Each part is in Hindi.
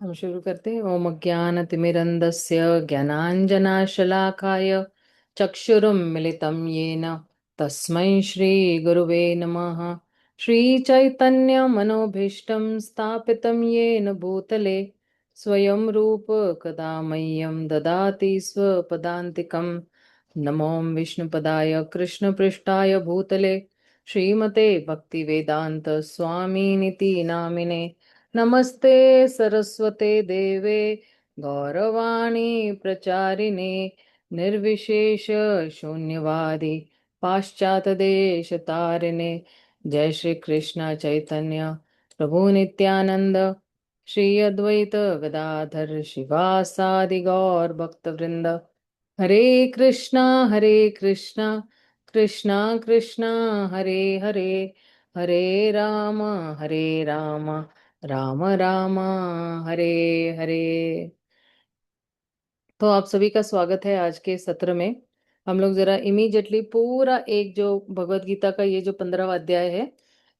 हम शुरू करते हैं। ओम अज्ञानतिमिरन्धस्य ज्ञानाञ्जनाशलाकाय चक्षुरुन्मिलितं येन तस्मै श्रीगुरुवे नमः। श्रीचैतन्यमनोभीष्टं स्थापितं येन भूतले स्वयं रूप कदा मह्यं ददाति स्वपदान्तिकं। नमो विष्णुपदाय कृष्णपृष्ठाय भूतले श्रीमते भक्तिवेदान्त स्वामिनिति नामिने। नमस्ते सरस्वते देवे गौरवाणी प्रचारिणे निर्विशेष शून्यवादी पाश्चात्य देश तारिणे। जय श्री कृष्ण चैतन्य प्रभु नित्यानंद श्री अद्वैत गदाधर शिवासादि गौर भक्त वृंद। हरे कृष्णा कृष्णा कृष्णा हरे हरे, हरे राम राम राम राम हरे हरे। तो आप सभी का स्वागत है आज के सत्र में। हम लोग जरा इमीडिएटली पूरा एक जो भगवत गीता का ये जो 15वां अध्याय है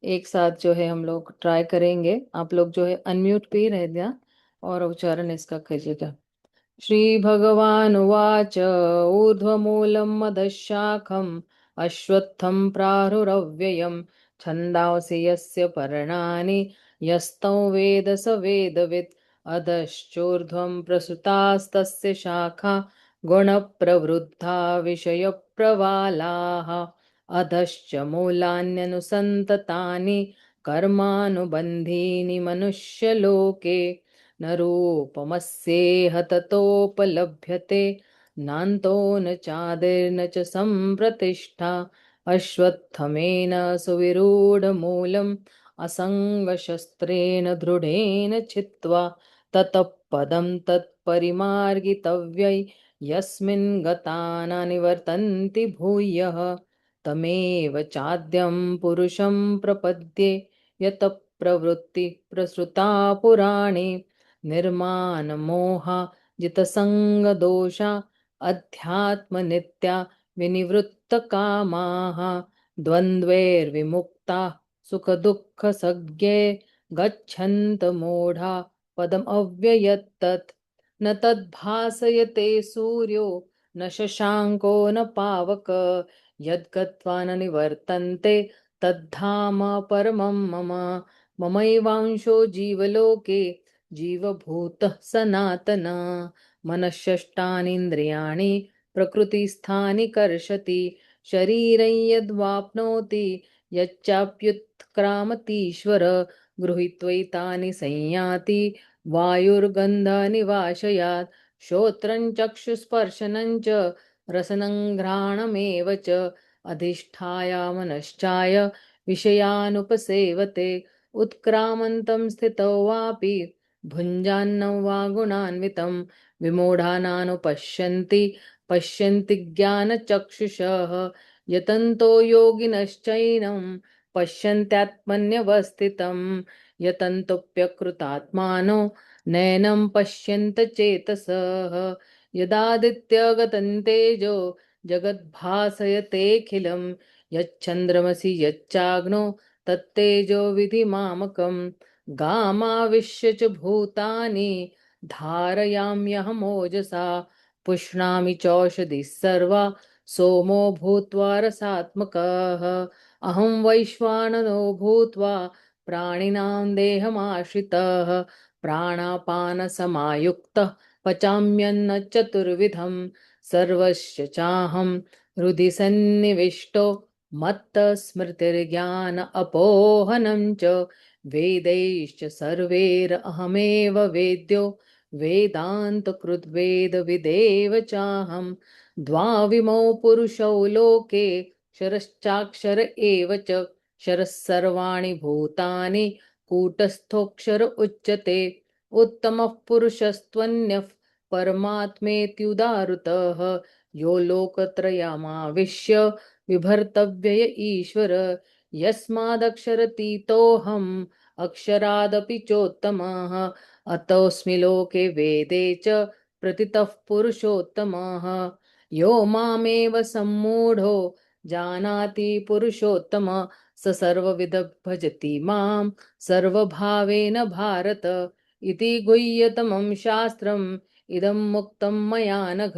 एक साथ जो है हम लोग ट्राई करेंगे। आप लोग जो है अनम्यूट पे ही रहना और उच्चारण इसका कीजिएगा। श्रीभगवानुवाच ऊर्ध्वमूलं मदशाखम् अश्वत्थं प्राहुरव्ययं छन्दांसि यस्य पर्णानि यस्तौ वेद स वेदवित्। अधश्चोर्ध्वं प्रसृतास्तस्य शाखा गुणप्रवृद्धा विषयप्रवालाः। अधश्च मूलान्यनुसन्ततानि कर्मानुबन्धीनि मनुष्यलोके। न रूपमस्येह ततोपलभ्यते नान्तो न चादिर्न च सम्प्रतिष्ठा। अश्वत्थमेन सुविरूढमूलम् असङ्गशस्त्रेण दृढेन छित्त्वा ततः पदं तत्परिमार्गितव्यै यस्मिन् गता न निवर्तन्ति भूयः। तमेव चाद्यं पुरुषं प्रपद्ये यत प्रवृत्ति प्रसृता पुराणे। निर्मानमोहा जितसङ्गदोषा अध्यात्मनित्या विनिवृत्तकामाः। द्वन्द्वैर्विमुक्ताः सुखदुःखसज्ञे गच्छन्त मूढा पदमव्ययत्तत्। न तद्भासयते सूर्यो न शशाङ्को न पावक यद्गत्वा न निवर्तन्ते तद्धाम परमं मम। ममैवांशो जीवलोके जीवभूतः सनातन। मनःषष्ठानीन्द्रियाणि प्रकृतिस्थानि कर्षति शरीरं यद्वाप्नोति यच्चाप्युत्क्रामतीश्वर। गृहीत्वैतानि संयाति वायुर्गन्धानि वाशयात्। श्रोत्रं चक्षुस्पर्शनं च रसनं घ्राणमेव च अधिष्ठाय मनश्चाय विषयानुपसेवते। उत्क्रामन्तं स्थितौ वापि भुञ्जान्नं वा गुणान्वितं विमूढानानुपश्यन्ति पश्यन्ति ज्ञानचक्षुषः। यतन्तो योगिनश्चैनं पश्यन्त्यात्मन्यवस्थितं यतन्तोऽप्यकृतात्मानो नैनं पश्यन्त चेतसः। यदादित्यगतं तेजो जगद्भासयतेऽखिलं यच्चन्द्रमसि यच्चाग्नो तत्तेजो विधिमामकम्। गामाविश्य च भूतानि धारयाम्यहमोजसा पुष्णामि चौषधिः सर्वा सोमो भूत्वा रसात्मकः। अहं वैश्वानरो भूत्वा प्राणिनां देहमाश्रितः प्राणापानसमायुक्तः पचाम्यन्न चतुर्विधं। सर्वस्य चाहं हृदि सन्निविष्टो मत्तः स्मृतिर्ज्ञान अपोहनं च। वेदैश्च सर्वैरहमेव वेद्यो वेदान्तकृद्वेदविदेव चाहं। द्वाविमौ पुरुषौ लोके क्षरश्चाक्षर एव च। क्षरः सर्वाणि भूतानि कूटस्थोऽक्षर उच्यते। उत्तमः पुरुषस्त्वन्यः परमात्मेत्युदाहृतः यो लोकत्रयमाविश्य विभर्तव्य य ईश्वर। यस्मादक्षरतीतोऽहम् अक्षरादपि चोत्तमः अतोऽस्मि लोके वेदे च प्रतितः पुरुषोत्तमः। यो मामेव सम्मूढो जानाति पुरुषोत्तम स सर्वविद भजति मां सर्वभावेन भारत। इति गुह्यतमं शास्त्रम् इदं मुक्तं मया नघ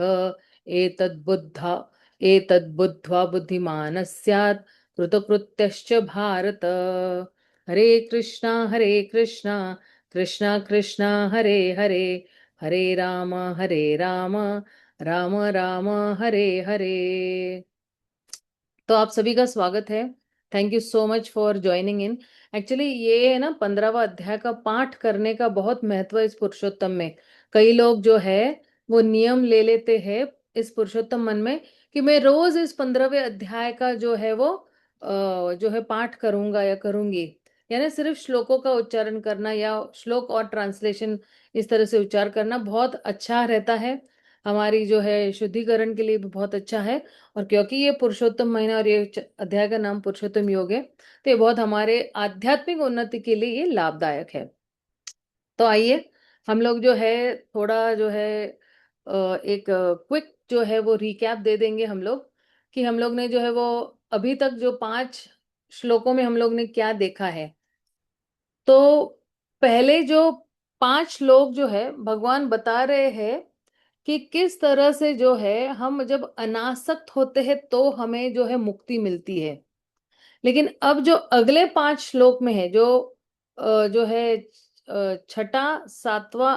एतद्बुद्धा एतद्बुद्ध्वा बुद्धिमानः स्यात् कृतकृत्यश्च भारत। हरे कृष्णा कृष्णा कृष्णा हरे हरे, हरे राम राम राम हरे हरे। तो आप सभी का स्वागत है। Thank you so much for joining in. Actually ये है ना 15वां अध्याय का पाठ करने का बहुत महत्व है इस पुरुषोत्तम में। कई लोग जो है वो नियम ले लेते हैं इस पुरुषोत्तम मन में कि मैं रोज इस 15वें अध्याय का जो है वो जो है पाठ करूंगा या करूंगी। यानी सिर्फ श्लोकों का उच्चारण करना या श्लोक और ट्रांसलेशन इस तरह से उच्चार करना बहुत अच्छा रहता है, हमारी जो है शुद्धिकरण के लिए भी बहुत अच्छा है। और क्योंकि ये पुरुषोत्तम महीना और ये अध्याय का नाम पुरुषोत्तम योग है, तो ये बहुत हमारे आध्यात्मिक उन्नति के लिए ये लाभदायक है। तो आइए हम लोग जो है थोड़ा जो है एक क्विक जो है वो रिकैप दे देंगे हम लोग, कि हम लोग ने जो है वो अभी तक जो 5 श्लोकों में हम लोग ने क्या देखा है। तो पहले जो 5 श्लोक जो है भगवान बता रहे हैं कि किस तरह से जो है हम जब अनासक्त होते हैं तो हमें जो है मुक्ति मिलती है। लेकिन अब जो अगले 5 श्लोक में है जो जो है छठा सातवां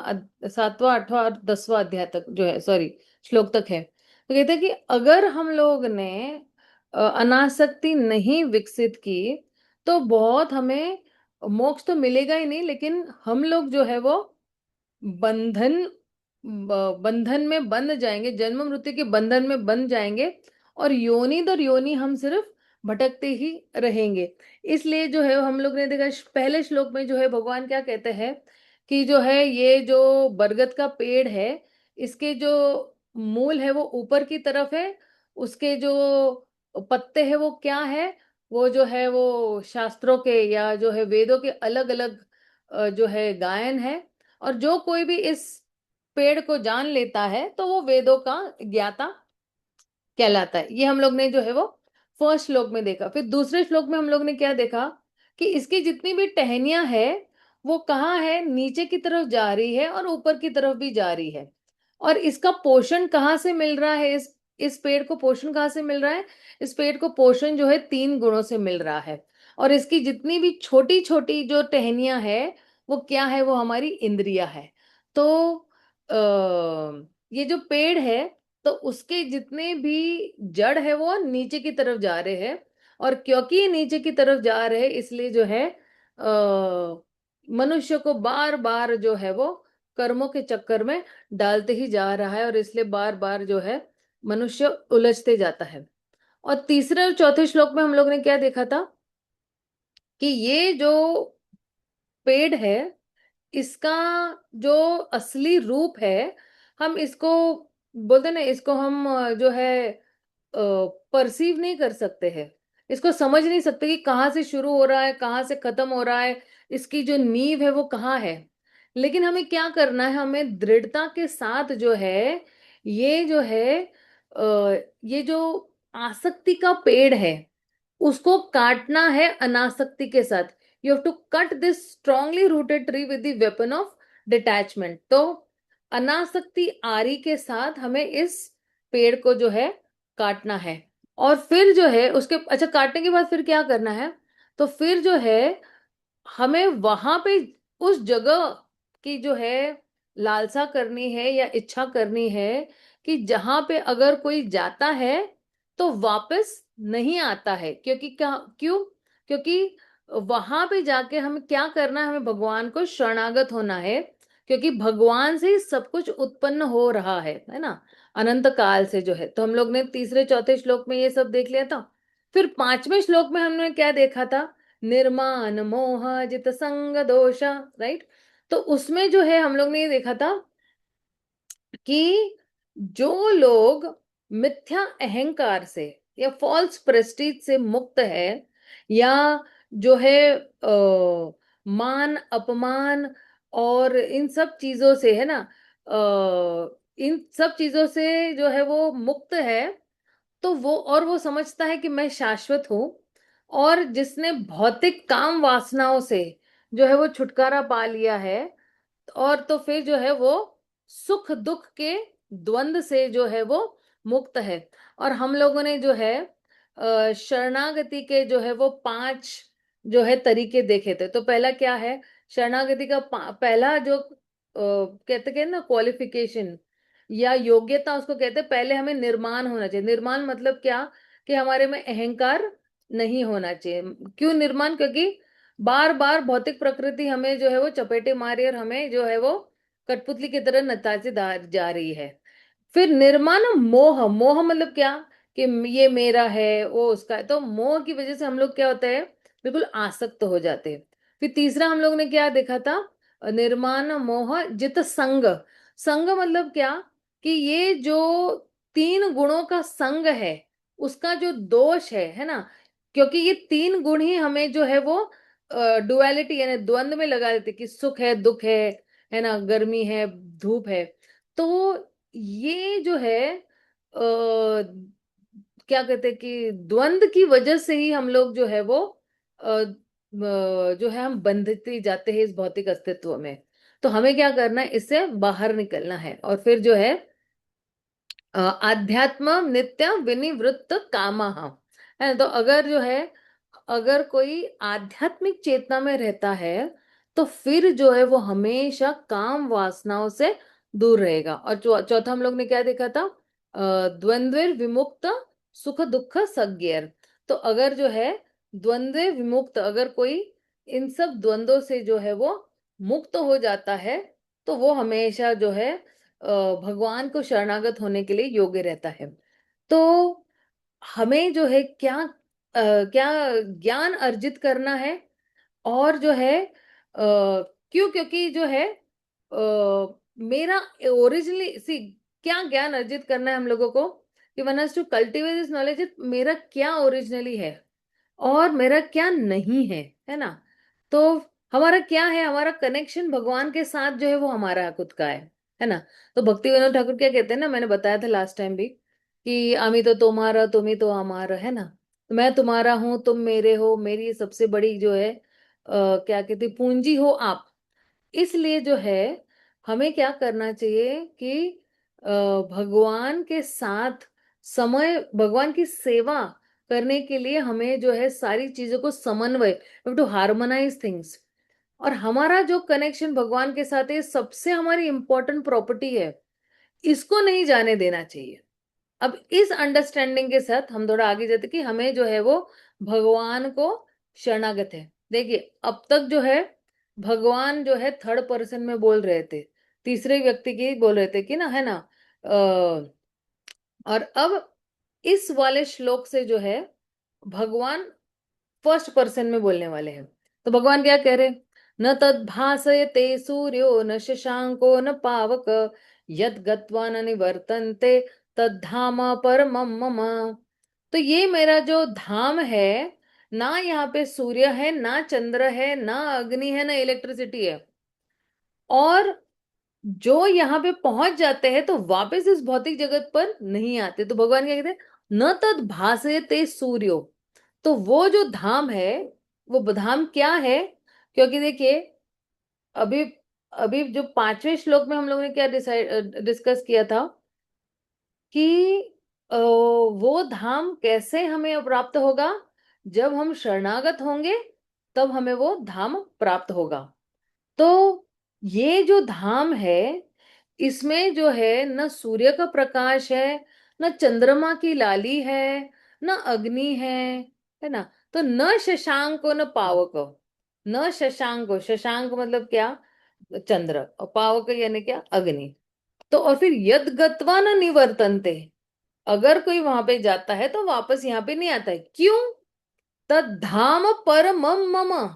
आठवां और 10वां अध्याय तक जो है, सॉरी, श्लोक तक है। तो कहते हैं कि अगर हम लोग ने अनासक्ति नहीं विकसित की तो बहुत हमें मोक्ष तो मिलेगा ही नहीं, लेकिन हम लोग जो है वो बंधन बंधन में बंध जाएंगे, जन्म मृत्यु के बंधन में बंध जाएंगे और योनि दर योनि हम सिर्फ भटकते ही रहेंगे। इसलिए जो है हम लोग ने देखा पहले श्लोक में जो है भगवान क्या कहते हैं कि जो है ये जो बरगद का पेड़ है, इसके जो मूल है वो ऊपर की तरफ है, उसके जो पत्ते हैं वो क्या है, वो जो है वो शास्त्रों के या जो है वेदों के अलग अलग जो है गायन है। और जो कोई भी इस पेड़ को जान लेता है तो वो वेदों का ज्ञाता कहलाता है। ये हम लोग ने जो है वो फर्स्ट श्लोक में देखा। फिर दूसरे श्लोक में हम लोग ने क्या देखा कि इसकी जितनी भी टहनियां है वो कहाँ है, नीचे की तरफ जा रही है और ऊपर की तरफ भी जा रही है। और इसका पोषण कहाँ से मिल रहा है, इस पेड़ को पोषण कहाँ से मिल रहा है? इस पेड़ को पोषण जो है 3 गुणों से मिल रहा है। और इसकी जितनी भी छोटी छोटी जो टहनियां है वो क्या है, वो हमारी इंद्रिया है। तो ये जो पेड़ है तो उसके जितने भी जड़ है वो नीचे की तरफ जा रहे हैं। और क्योंकि ये नीचे की तरफ जा रहे हैं इसलिए जो है मनुष्य को बार बार जो है वो कर्मों के चक्कर में डालते ही जा रहा है, और इसलिए बार बार जो है मनुष्य उलझते जाता है। और तीसरे और चौथे श्लोक में हम लोग ने क्या देखा था कि ये जो पेड़ है इसका जो असली रूप है, हम इसको बोलते ना, इसको हम जो है परसीव नहीं कर सकते हैं, इसको समझ नहीं सकते कि कहाँ से शुरू हो रहा है कहाँ से खत्म हो रहा है, इसकी जो नींव है वो कहाँ है। लेकिन हमें क्या करना है, हमें दृढ़ता के साथ जो है ये जो है ये जो आसक्ति का पेड़ है उसको काटना है अनासक्ति के साथ। You have to cut this strongly rooted tree with the weapon of detachment. तो अनासक्ति आरी के साथ हमें इस पेड़ को जो है काटना है। और फिर जो है उसके अच्छा काटने के बाद फिर क्या करना है, तो फिर जो है हमें वहां पे उस जगह की जो है लालसा करनी है या इच्छा करनी है कि जहां पे अगर कोई जाता है तो वापस नहीं आता है। क्योंकि क्या, क्यों? क्योंकि वहां पे जाके हमें क्या करना है, हमें भगवान को शरणागत होना है। क्योंकि भगवान से ही सब कुछ उत्पन्न हो रहा है ना, अनंत काल से जो है। तो हम लोग ने तीसरे चौथे श्लोक में ये सब देख लिया था। फिर 5वें श्लोक में हमने क्या देखा था, निर्माण मोह जित संग दोषा, राइट। तो उसमें जो है हम लोग ने ये देखा था कि जो लोग मिथ्या अहंकार से या फॉल्स प्रेस्टीज से मुक्त है, या जो है मान अपमान और इन सब चीजों से है ना, इन सब चीजों से जो है वो मुक्त है, तो वो समझता है कि मैं शाश्वत हूं। और जिसने भौतिक काम वासनाओं से जो है वो छुटकारा पा लिया है, और तो फिर जो है वो सुख दुख के द्वंद से जो है वो मुक्त है। और हम लोगों ने जो है शरणागति के जो है वो 5 जो है तरीके देखे थे। तो पहला क्या है, शरणागति का पहला जो कहते हैं ना क्वालिफिकेशन या योग्यता, उसको कहते हैं पहले हमें निर्माण होना चाहिए। निर्माण मतलब क्या, कि हमारे में अहंकार नहीं होना चाहिए। क्यों निर्माण, क्योंकि बार बार भौतिक प्रकृति हमें जो है वो चपेटे मारी और हमें जो है वो कठपुतली की तरह नचाते जा रही है। फिर निर्माण मोह, मोह मतलब क्या, कि ये मेरा है वो उसका है। तो मोह की वजह से हम लोग क्या होता है, बिल्कुल आसक्त हो जाते हैं। फिर तीसरा हम लोग ने क्या देखा था, निर्माण मोह जित संग। संग मतलब क्या, कि ये जो 3 गुणों का संग है उसका जो दोष है ना, क्योंकि ये 3 गुण ही हमें जो है वो डुअलिटी यानी द्वंद में लगा देते कि सुख है दुख है ना, गर्मी है धूप है। तो ये जो है क्या कहते हैं कि द्वंद की वजह से ही हम लोग जो है वो जो है हम बंधते जाते हैं इस भौतिक अस्तित्व में। तो हमें क्या करना है, इससे बाहर निकलना है। और फिर जो है आध्यात्म नित्य विनिवृत्त कामः है। तो अगर जो है, अगर कोई आध्यात्मिक चेतना में रहता है तो फिर जो है वो हमेशा काम वासनाओं से दूर रहेगा। और चौथा हम लोग ने क्या देखा था, द्वंद्व विमुक्त सुख दुख सज्ञर। तो अगर जो है द्वंद्व विमुक्त, अगर कोई इन सब द्वंद्वों से जो है वो मुक्त हो जाता है तो वो हमेशा जो है भगवान को शरणागत होने के लिए योग्य रहता है। तो हमें जो है क्या क्या ज्ञान अर्जित करना है, और जो है क्यों, क्योंकि जो है मेरा ओरिजिनली सी क्या ज्ञान अर्जित करना है हम लोगों को, कि one has to cultivate this knowledge, मेरा क्या ओरिजिनली है और मेरा क्या नहीं है ना। तो हमारा क्या है, हमारा कनेक्शन भगवान के साथ जो है वो हमारा खुद का है ना। तो भक्ति विनोद ठाकुर क्या कहते हैं ना, मैंने बताया था लास्ट टाइम भी, कि आमी तो तुम्हारा तुम ही तो हमारा, है ना। तो मैं तुम्हारा हूं तुम मेरे हो, मेरी सबसे बड़ी जो है क्या कहते हैं, पूंजी हो आप। इसलिए जो है हमें क्या करना चाहिए कि अ, भगवान के साथ समय, भगवान की सेवा करने के लिए हमें जो है सारी चीजों को समन्वय, टू हार्मोनाइज थिंग्स। और हमारा जो कनेक्शन भगवान के साथ है, सबसे हमारी इंपॉर्टेंट प्रॉपर्टी है, इसको नहीं जाने देना चाहिए। अब इस अंडरस्टैंडिंग के साथ हम थोड़ा आगे जाते कि हमें जो है वो भगवान को शरणागत है। देखिए अब तक जो है भगवान जो है थर्ड पर्सन में बोल रहे थे, तीसरे व्यक्ति की बोल रहे थे कि ना, है ना। और अब इस वाले श्लोक से जो है भगवान फर्स्ट पर्सन में बोलने वाले हैं। तो भगवान क्या कह रहे, न तद भासयते सूर्यो न शशांको न पावक यद गत्वा न निवर्तन्ते तद्धाम परमं मम। तो ये मेरा जो धाम है, ना यहाँ पे सूर्य है ना चंद्र है ना अग्नि है ना इलेक्ट्रिसिटी है, और जो यहाँ पे पहुंच जाते हैं तो वापस इस भौतिक जगत पर नहीं आते। तो भगवान क्या कहते हैं, न तद भासयते सूर्यो। तो वो जो धाम है, वो धाम क्या है, क्योंकि देखिए अभी अभी जो 5वें श्लोक में हम लोगों ने क्या डिसाइड डिस्कस किया था, कि वो धाम कैसे हमें प्राप्त होगा, जब हम शरणागत होंगे तब हमें वो धाम प्राप्त होगा। तो ये जो धाम है, इसमें जो है न सूर्य का प्रकाश है, न चंद्रमा की लाली है, न अग्नि है ना। तो न शशांको न पावक, न शशांको, शशांक मतलब क्या, चंद्र, और पावक यानी क्या, अग्नि। तो और फिर यद गत्वा न निवर्तन्ते, अगर कोई वहां पे जाता है तो वापस यहाँ पे नहीं आता है। क्यों, तद्धाम परमम मम,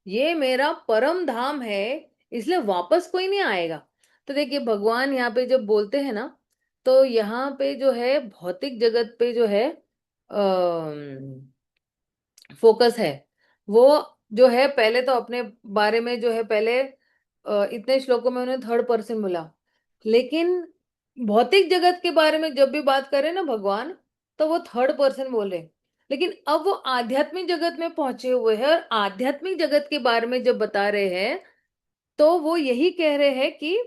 ये मेरा परम धाम है, इसलिए वापस कोई नहीं आएगा। तो देखिए भगवान यहाँ पे जब बोलते हैं ना, तो यहाँ पे जो है भौतिक जगत पे जो है फोकस है। वो जो है पहले तो अपने बारे में जो है पहले इतने श्लोकों में उन्होंने थर्ड पर्सन बोला, लेकिन भौतिक जगत के बारे में जब भी बात करें ना भगवान, तो वो थर्ड पर्सन बोले। लेकिन अब वो आध्यात्मिक जगत में पहुंचे हुए हैं और आध्यात्मिक जगत के बारे में जब बता रहे हैं तो वो यही कह रहे हैं कि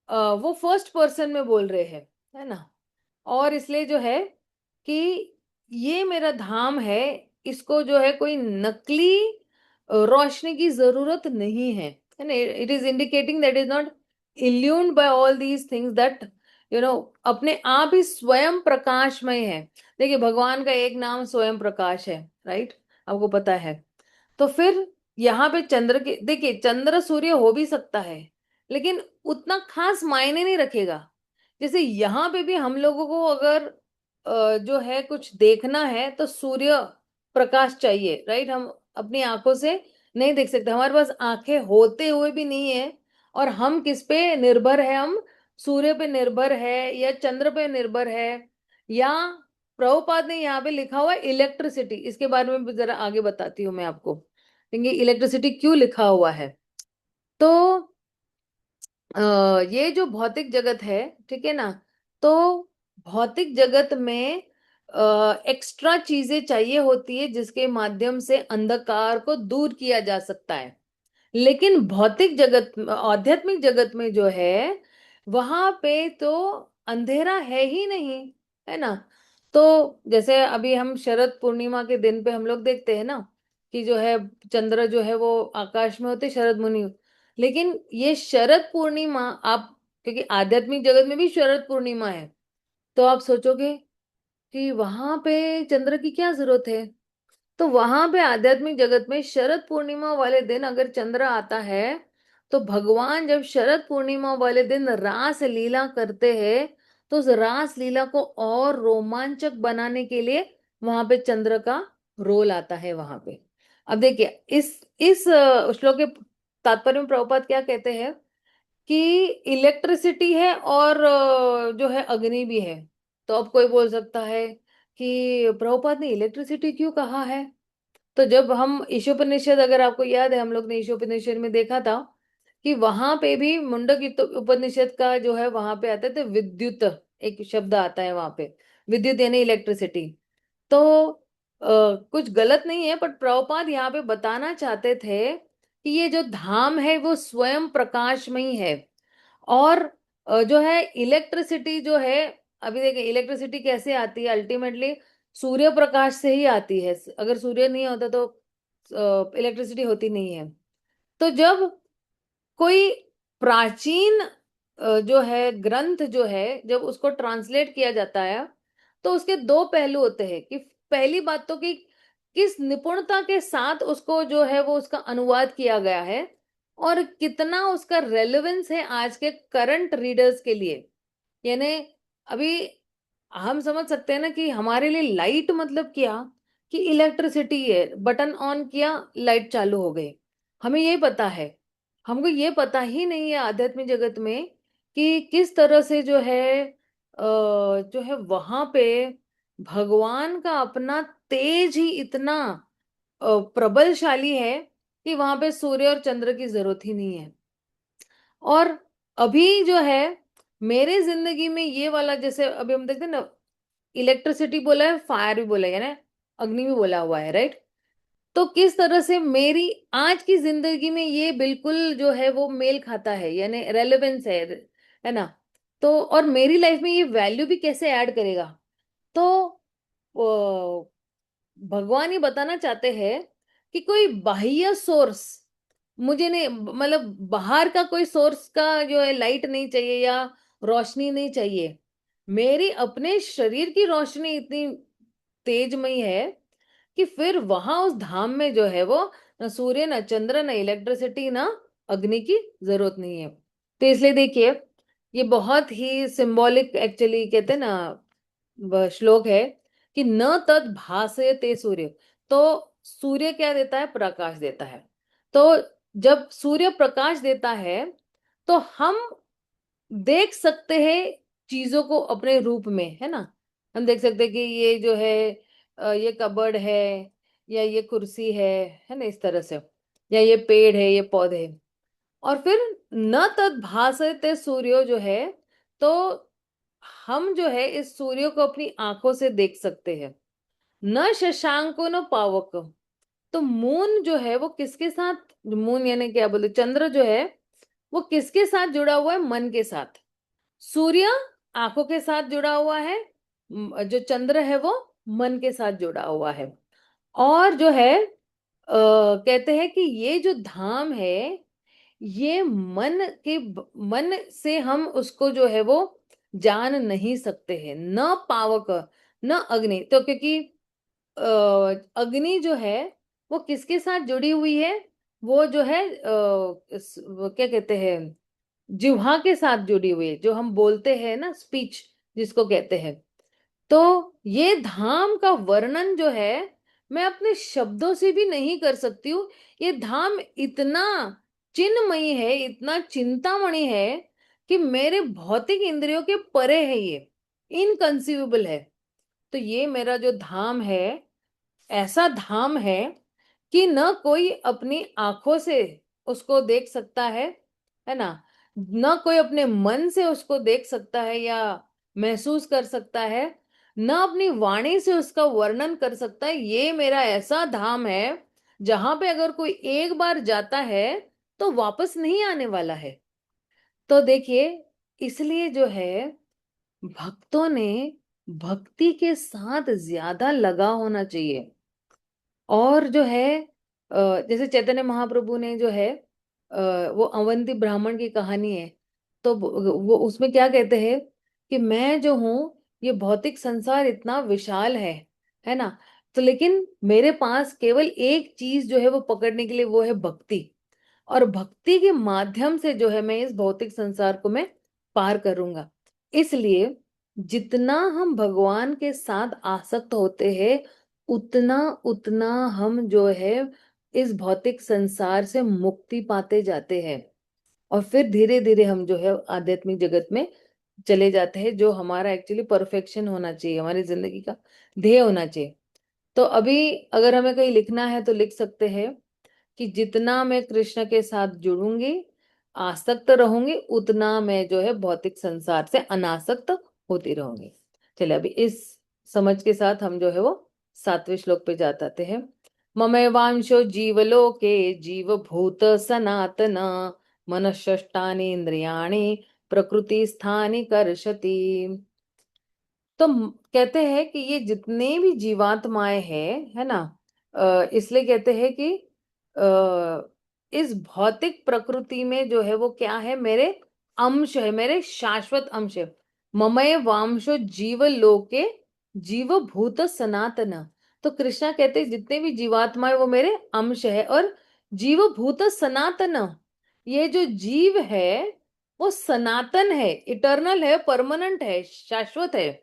वो फर्स्ट पर्सन में बोल रहे हैं, है ना। और इसलिए जो है कि ये मेरा धाम है, इसको जो है कोई नकली रोशनी की जरूरत नहीं है ना। It is indicating that is not illumed by all these things, that you know अपने आप ही स्वयं प्रकाशमय है। देखिए भगवान का एक नाम स्वयं प्रकाश है, राइट, आपको पता है। तो फिर यहाँ पे चंद्र के, देखिए चंद्र सूर्य हो भी सकता है, लेकिन उतना खास मायने नहीं रखेगा। जैसे यहाँ पे भी हम लोगों को अगर जो है कुछ देखना है तो सूर्य प्रकाश चाहिए, राइट। हम अपनी आंखों से नहीं देख सकते, हमारे पास आंखें होते हुए भी नहीं है। और हम किस पे निर्भर है, हम सूर्य पे निर्भर है या चंद्र पे निर्भर है, या प्रभुपाद ने यहाँ पे लिखा हुआ है इलेक्ट्रिसिटी, इसके बारे में भी जरा आगे बताती हूँ मैं आपको, क्योंकि इलेक्ट्रिसिटी क्यों लिखा हुआ है। तो ये जो भौतिक जगत है, ठीक है ना, तो भौतिक जगत में एक्स्ट्रा चीजें चाहिए होती है जिसके माध्यम से अंधकार को दूर किया जा सकता है। लेकिन भौतिक जगत, आध्यात्मिक जगत में जो है, वहां पे तो अंधेरा है ही नहीं, है ना। तो जैसे अभी हम शरद पूर्णिमा के दिन पे हम लोग देखते हैं ना कि जो है चंद्र जो है वो आकाश में होते शरद मुनि। लेकिन ये शरद पूर्णिमा आप, क्योंकि आध्यात्मिक जगत में भी शरद पूर्णिमा है, तो आप सोचोगे कि वहां पे चंद्र की क्या जरूरत है। तो वहां पे आध्यात्मिक जगत में शरद पूर्णिमा वाले दिन अगर चंद्र आता है, तो भगवान जब शरद पूर्णिमा वाले दिन रास लीला करते हैं, तो उस रास लीला को और रोमांचक बनाने के लिए वहां पे चंद्र का रोल आता है वहां पे। अब देखिए इस श्लोक के तात्पर्य में प्रभुपाद क्या कहते हैं कि इलेक्ट्रिसिटी है और जो है अग्नि भी है। तो अब कोई बोल सकता है कि प्रभुपाद ने इलेक्ट्रिसिटी क्यों कहा है। तो जब हम ईशोपनिषद, अगर आपको याद है हम लोग ने ईशोपनिषद में देखा था कि वहां पे भी मुंडक उपनिषद का जो है वहां पे आता है तो विद्युत एक शब्द आता है वहां पे, विद्युत यानी इलेक्ट्रिसिटी। तो कुछ गलत नहीं है, बट प्रभुपाद यहाँ पे बताना चाहते थे कि ये जो धाम है वो स्वयं प्रकाशमयी है। और जो है इलेक्ट्रिसिटी जो है, अभी देखिए इलेक्ट्रिसिटी कैसे आती है, अल्टीमेटली सूर्य प्रकाश से ही आती है। अगर सूर्य नहीं होता तो इलेक्ट्रिसिटी होती नहीं है। तो जब कोई प्राचीन जो है ग्रंथ जो है, जब उसको ट्रांसलेट किया जाता है, तो उसके दो पहलू होते हैं कि पहली बात तो कि किस निपुणता के साथ उसको जो है वो उसका अनुवाद किया गया है, और कितना उसका रेलेवेंस है आज के करंट रीडर्स के लिए। यानी अभी हम समझ सकते हैं ना कि हमारे लिए लाइट मतलब क्या, कि इलेक्ट्रिसिटी है, बटन ऑन किया लाइट चालू हो गई, हमें ये पता है। हमको ये पता ही नहीं है आध्यात्मिक जगत में कि किस तरह से जो है जो है वहां पे भगवान का अपना तेज ही इतना प्रबलशाली है कि वहां पे सूर्य और चंद्र की जरूरत ही नहीं है। और अभी जो है मेरे जिंदगी में ये वाला, जैसे अभी हम देखते हैं ना, इलेक्ट्रिसिटी बोला है, फायर भी बोला है ना, अग्नि भी बोला हुआ है, राइट। तो किस तरह से मेरी आज की जिंदगी में ये बिल्कुल जो है वो मेल खाता है, यानी रेलेवेंस है ना। तो और मेरी लाइफ में ये वैल्यू भी कैसे ऐड करेगा। तो भगवान ये बताना चाहते हैं कि कोई बाह्य सोर्स मुझे नहीं, मतलब बाहर का कोई सोर्स का जो है लाइट नहीं चाहिए या रोशनी नहीं चाहिए। मेरी अपने शरीर की रोशनी इतनी तेजमयी है कि फिर वहां उस धाम में जो है वो न सूर्य न चंद्र न इलेक्ट्रिसिटी न अग्नि की जरूरत नहीं है। तो इसलिए देखिए ये बहुत ही सिंबॉलिक एक्चुअली कहते हैं ना श्लोक है कि न तद भासयते सूर्य। तो सूर्य क्या देता है, प्रकाश देता है। तो जब सूर्य प्रकाश देता है तो हम देख सकते हैं चीजों को अपने रूप में, है ना। हम देख सकते हैं कि ये जो है ये कबर्ड है, या ये कुर्सी है ना, इस तरह से, या ये पेड़ है, ये पौधे। और फिर न तद भासते सूर्यो जो है, तो हम जो है इस सूर्य को अपनी आंखों से देख सकते हैं। न शशांको न पावक। तो मून जो है वो किसके साथ, मून यानी क्या बोलते, चंद्र जो है वो किसके साथ जुड़ा हुआ है? मन के साथ। सूर्य आंखों के साथ जुड़ा हुआ है, जो चंद्र है वो मन के साथ जुड़ा हुआ है। और जो है कहते हैं कि ये जो धाम है, ये मन से हम उसको जो है वो जान नहीं सकते हैं। न पावक न अग्नि। तो क्योंकि अग्नि जो है वो किसके साथ जुड़ी हुई है? वो जो है वो क्या कहते हैं, जिह्वा के साथ जुड़ी हुई है, जो हम बोलते हैं ना, स्पीच जिसको कहते हैं। तो ये धाम का वर्णन जो है, मैं अपने शब्दों से भी नहीं कर सकती हूँ। ये धाम इतना चिन्मयी है, इतना चिंतामणि है कि मेरे भौतिक इंद्रियों के परे है, ये इनकंसीवेबल है। तो ये मेरा जो धाम है, ऐसा धाम है कि न कोई अपनी आंखों से उसको देख सकता है ना, न कोई अपने मन से उसको देख सकता है या महसूस कर सकता है, न अपनी वाणी से उसका वर्णन कर सकता है। ये मेरा ऐसा धाम है जहां पे अगर कोई एक बार जाता है तो वापस नहीं आने वाला है। तो देखिए, इसलिए जो है, भक्तों ने भक्ति के साथ ज्यादा लगा होना चाहिए। और जो है जैसे चैतन्य महाप्रभु ने जो है वो अवंती ब्राह्मण की कहानी है, तो वो उसमें क्या कहते हैं कि मैं जो हूँ, ये भौतिक संसार इतना विशाल है ना, तो लेकिन मेरे पास केवल एक चीज जो है वो पकड़ने के लिए, वो है भक्ति। और भक्ति के माध्यम से जो है मैं इस भौतिक संसार को मैं पार करूंगा। इसलिए जितना हम भगवान के साथ आसक्त होते हैं, उतना उतना हम जो है इस भौतिक संसार से मुक्ति पाते जाते हैं। और फिर धीरे धीरे हम जो है आध्यात्मिक जगत में चले जाते हैं, जो हमारा एक्चुअली परफेक्शन होना चाहिए, हमारी जिंदगी का ध्येय होना चाहिए। तो अभी अगर हमें कहीं लिखना है तो लिख सकते हैं कि जितना मैं कृष्ण के साथ जुड़ूंगी, आसक्त रहूंगी, उतना मैं जो है भौतिक संसार से अनासक्त होती रहूंगी। चलिए, अभी इस समझ के साथ हम जो है वो 7वें श्लोक पे जाते हैं। ममैवांशो जीवलोके जीवभूत सनातन मनःषष्ठानि इंद्रियाणि प्रकृति स्थानि कर्षति। तो कहते हैं कि ये जितने भी जीवात्माएं हैं, है ना, इसलिए कहते हैं कि इस भौतिक प्रकृति में जो है वो क्या है, मेरे अंश है, मेरे शाश्वत अंश है। ममय वांशो जीव लोके जीव भूत सनातन। तो कृष्णा कहते हैं जितने भी जीवात्माएं वो मेरे अंश है। और जीव भूत सनातन, ये जो जीव है वो सनातन है, इटर्नल है, परमानेंट है, शाश्वत है।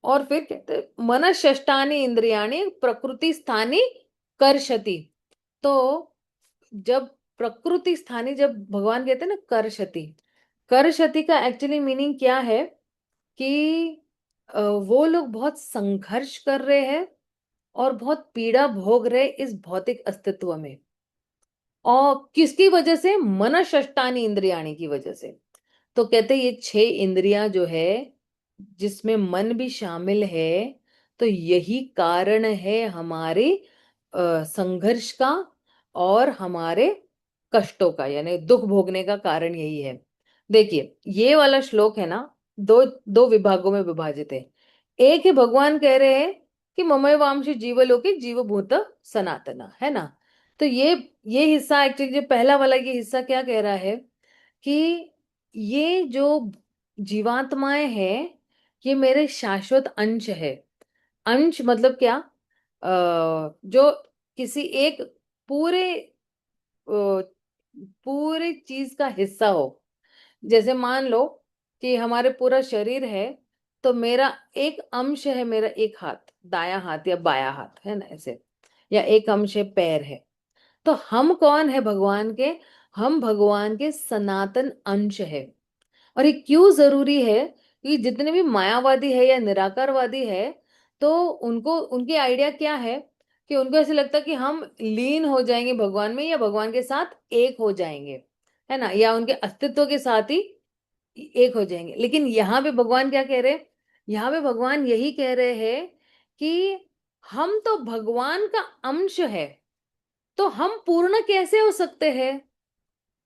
और फिर कहते हैं मन षष्ठानी इंद्रियाणी प्रकृति स्थानी कर्षति। तो जब प्रकृति स्थानी, जब भगवान कहते हैं ना कर्षति, कर्षति का एक्चुअली मीनिंग क्या है कि वो लोग बहुत संघर्ष कर रहे हैं और बहुत पीड़ा भोग रहे इस भौतिक अस्तित्व में। और किसकी वजह से? मन षष्ठानी इंद्रियाणी की वजह से। तो कहते हैं ये 6 इंद्रियां जो है, जिसमें मन भी शामिल है, तो यही कारण है हमारे संघर्ष का और हमारे कष्टों का, यानी दुख भोगने का कारण यही है। देखिए, ये वाला श्लोक है ना, दो दो विभागों में विभाजित है। एक है भगवान कह रहे हैं कि ममय वांशी जीवलोके जीवभूत सनातना, है ना। तो ये हिस्सा एक्चुअली, जो पहला वाला ये हिस्सा क्या कह रहा है कि ये जो जीवात्माएं हैं, ये मेरे शाश्वत अंश है। अंश मतलब क्या? जो किसी एक पूरे पूरे चीज का हिस्सा हो। जैसे मान लो कि हमारे पूरा शरीर है, तो मेरा एक अंश है, मेरा एक हाथ, दाया हाथ या बाया हाथ, है ना, ऐसे। या एक अंश है, पैर है। तो हम कौन है भगवान के? हम भगवान के सनातन अंश है। और ये क्यों जरूरी है? कि जितने भी मायावादी है या निराकारवादी है, तो उनको, उनकी आइडिया क्या है कि उनको ऐसे लगता है कि हम लीन हो जाएंगे भगवान में, या भगवान के साथ एक हो जाएंगे, है ना, या उनके अस्तित्व के साथ ही एक हो जाएंगे। लेकिन यहाँ पे भगवान क्या कह रहे हैं? यहाँ पे भगवान यही कह रहे हैं कि हम तो भगवान का अंश है, तो हम पूर्ण कैसे हो सकते हैं?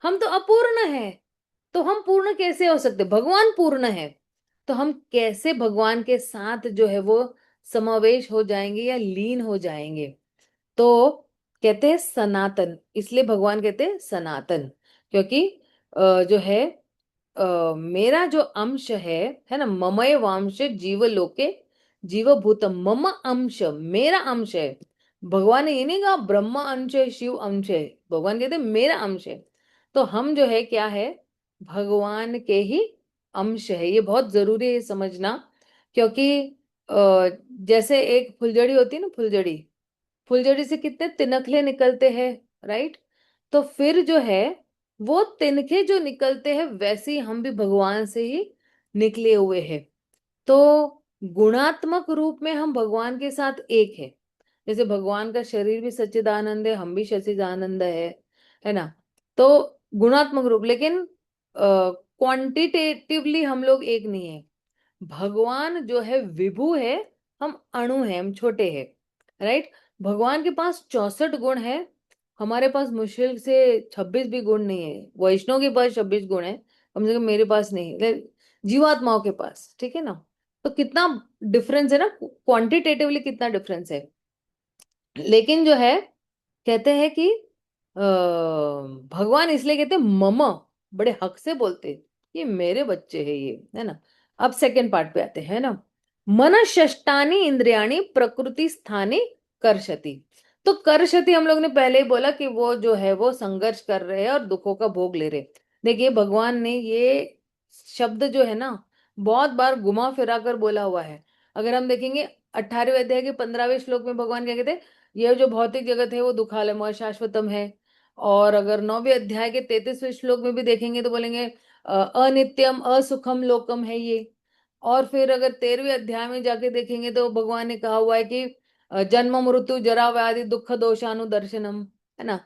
हम तो अपूर्ण है, तो हम पूर्ण कैसे हो सकते? भगवान पूर्ण है, तो हम कैसे भगवान के साथ जो है वो समावेश हो जाएंगे या लीन हो जाएंगे? तो कहते हैं सनातन, इसलिए भगवान कहते हैं सनातन, क्योंकि जो है मेरा जो अंश है ना, ममय वांश जीव लोके जीवभूतम, मम अंश, मेरा अंश है। भगवान ने ये नहीं कहा ब्रह्म अंश है, शिव अंश है, भगवान कहते हैं मेरा अंश है। तो हम जो है क्या है, भगवान के ही अंश है। ये बहुत जरूरी है समझना, क्योंकि जैसे एक फुलझड़ी होती है ना, फुलझड़ी, फुलझड़ी से कितने तिनकले निकलते हैं, राइट? तो फिर जो है वो तिनके जो निकलते हैं, वैसे ही हम भी भगवान से ही निकले हुए हैं। तो गुणात्मक रूप में हम भगवान के साथ एक है। जैसे भगवान का शरीर भी सच्चिदानंद है, हम भी सच्चिदानंद है ना? तो गुणात्मक रूप, लेकिन क्वांटिटेटिवली हम लोग एक नहीं है। भगवान जो है विभु है, हम अणु है, हम छोटे हैं, राइट? भगवान के पास 64 गुण है, हमारे पास मुश्किल से 26 भी गुण नहीं है। वैष्णव के पास 26 गुण है, कम से कम मेरे पास नहीं, जीवात्माओं के पास, ठीक है ना? तो कितना डिफरेंस है ना, क्वांटिटेटिवली कितना डिफरेंस है। लेकिन जो है कहते हैं कि भगवान इसलिए कहते हैं मम, बड़े हक से बोलते हैं, ये मेरे बच्चे हैं ये, है ना? अब सेकंड पार्ट पे आते हैं ना। मन षष्टानी इंद्रियाणी प्रकृति स्थाने कर्षति। तो कर्षति हम लोग ने पहले ही बोला कि वो जो है वो संघर्ष कर रहे हैं और दुखों का भोग ले रहे। देखिए भगवान ने ये शब्द जो है ना बहुत बार घुमा फिरा कर बोला हुआ है। अगर हम देखेंगे 18वें अध्याय के 15वें श्लोक में भगवान क्या कहते हैं, यह जो भौतिक जगत है वो दुखालयमय शाश्वतम है। और अगर 9वें अध्याय के 33वें श्लोक में भी देखेंगे तो बोलेंगे अनित्यम असुखम लोकम है ये। और फिर अगर 13वें अध्याय में जाके देखेंगे तो भगवान ने कहा हुआ है कि जन्म मृत्यु जरा व्याधि दुख दोषानुदर्शनम, है ना?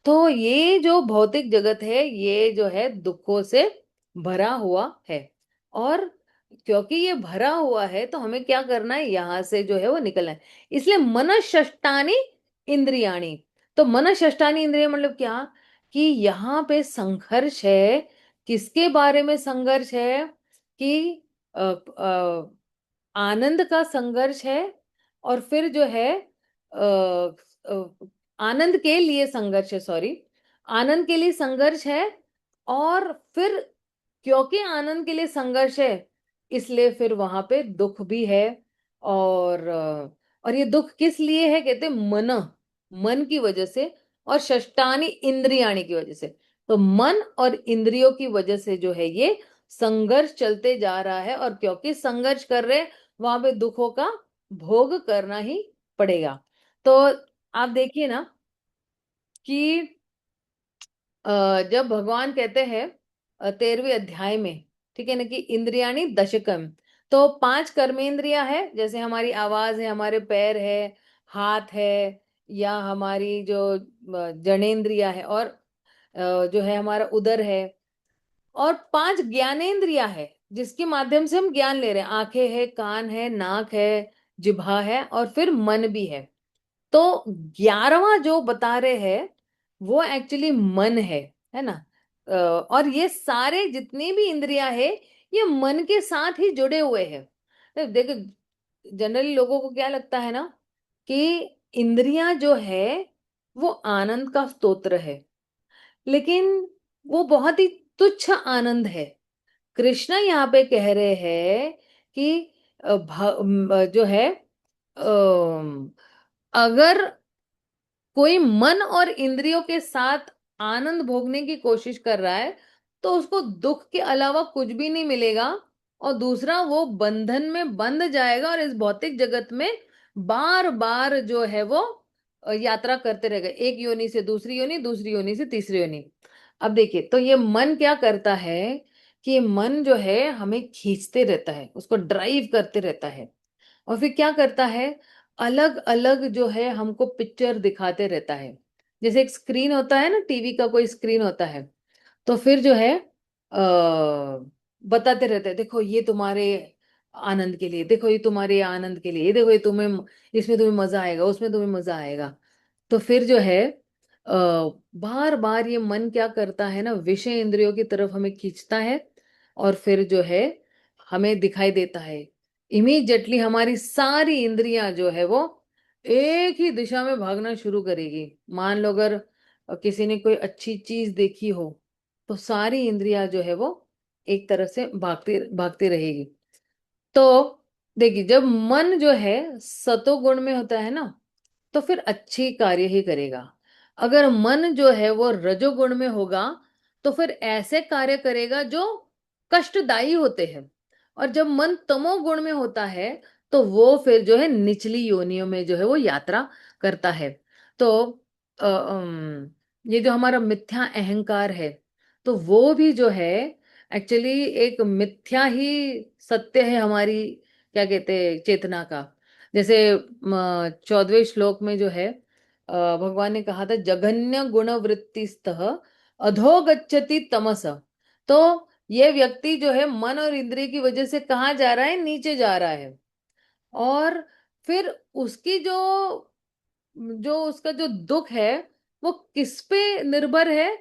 तो ये जो भौतिक जगत है ये जो है दुखों से भरा हुआ है। और क्योंकि ये भरा हुआ है तो हमें क्या करना है, यहां से जो है वो निकलना है। इसलिए मन षष्टानी इंद्रियाणी। तो मन षष्टानी इंद्रिय मतलब क्या, कि यहाँ पे संघर्ष है। किसके बारे में संघर्ष है? कि आनंद का संघर्ष है। और फिर जो है आनंद के लिए संघर्ष है, सॉरी, आनंद के लिए संघर्ष है। और फिर क्योंकि आनंद के लिए संघर्ष है, इसलिए फिर वहां पे दुख भी है। और ये दुख किस लिए है? कहते मन, मन की वजह से, और षष्टानी इंद्रियाणी की वजह से। तो मन और इंद्रियों की वजह से जो है ये संघर्ष चलते जा रहा है। और क्योंकि संघर्ष कर रहे, वहां पे दुखों का भोग करना ही पड़ेगा। तो आप देखिए ना कि जब भगवान कहते हैं 13वें अध्याय में, ठीक है ना, कि इंद्रियाणी दशकम। तो 5 कर्मेंद्रिया है, जैसे हमारी आवाज है, हमारे पैर है, हाथ है, या हमारी जो जनेन्द्रिया है, और जो है हमारा उदर है। और 5 ज्ञानेंद्रिया है, जिसके माध्यम से हम ज्ञान ले रहे हैं, आंखें है, कान है, नाक है, जिह्वा है, और फिर मन भी है। तो 11वां जो बता रहे हैं वो एक्चुअली मन है ना? और ये सारे जितनी भी इंद्रियां है ये मन के साथ ही जुड़े हुए हैं। तो देखो, जनरली लोगों को क्या लगता है ना कि इंद्रियां जो है वो आनंद का स्तोत्र है, लेकिन वो बहुत ही तुच्छ आनंद है। कृष्णा यहाँ पे कह रहे हैं कि जो है अगर कोई मन और इंद्रियों के साथ आनंद भोगने की कोशिश कर रहा है तो उसको दुख के अलावा कुछ भी नहीं मिलेगा। और दूसरा, वो बंधन में बंध जाएगा और इस भौतिक जगत में बार बार जो है वो यात्रा करते रहेगा, एक योनि से दूसरी योनि, दूसरी योनि से तीसरी योनि। अब देखिए, तो ये मन क्या करता है कि ये मन जो है हमें खींचते रहता है, उसको ड्राइव करते रहता है। और फिर क्या करता है, अलग अलग जो है हमको पिक्चर दिखाते रहता है। जैसे एक स्क्रीन होता है ना, टीवी का कोई स्क्रीन होता है, तो फिर जो है बताते रहते हैं, देखो ये तुम्हारे आनंद के लिए, देखो ये तुम्हारे आनंद के लिए, ये देखो ये तुम्हें, इसमें तुम्हें मजा आएगा, उसमें तुम्हें मजा आएगा। तो फिर जो है बार बार ये मन क्या करता है ना, विषय इंद्रियों की तरफ हमें खींचता है, और फिर जो है हमें दिखाई देता है इमीडिएटली हमारी सारी इंद्रियां जो है वो एक ही दिशा में भागना शुरू करेगी। मान लो अगर किसी ने कोई अच्छी चीज देखी हो, तो सारी इंद्रियां जो है वो एक तरह से भागती भागती रहेगी। तो देखिए, जब मन जो है सतोगुण में होता है ना, तो फिर अच्छी कार्य ही करेगा। अगर मन जो है वो रजोगुण में होगा, तो फिर ऐसे कार्य करेगा जो कष्टदायी होते हैं। और जब मन तमोगुण में होता है, तो वो फिर जो है निचली योनियों में जो है वो यात्रा करता है। तो ये जो हमारा मिथ्या अहंकार है, तो वो भी जो है एक्चुअली एक मिथ्या ही सत्य है हमारी, क्या कहते हैं, चेतना का। जैसे 14वें श्लोक में जो है भगवान ने कहा था, जघन्य गुण वृत्तिस्तः अधो गच्छति तमस। तो ये व्यक्ति जो है मन और इंद्रिय की वजह से कहाँ जा रहा है, नीचे जा रहा है। और फिर उसकी जो जो उसका जो दुख है, वो किस पे निर्भर है,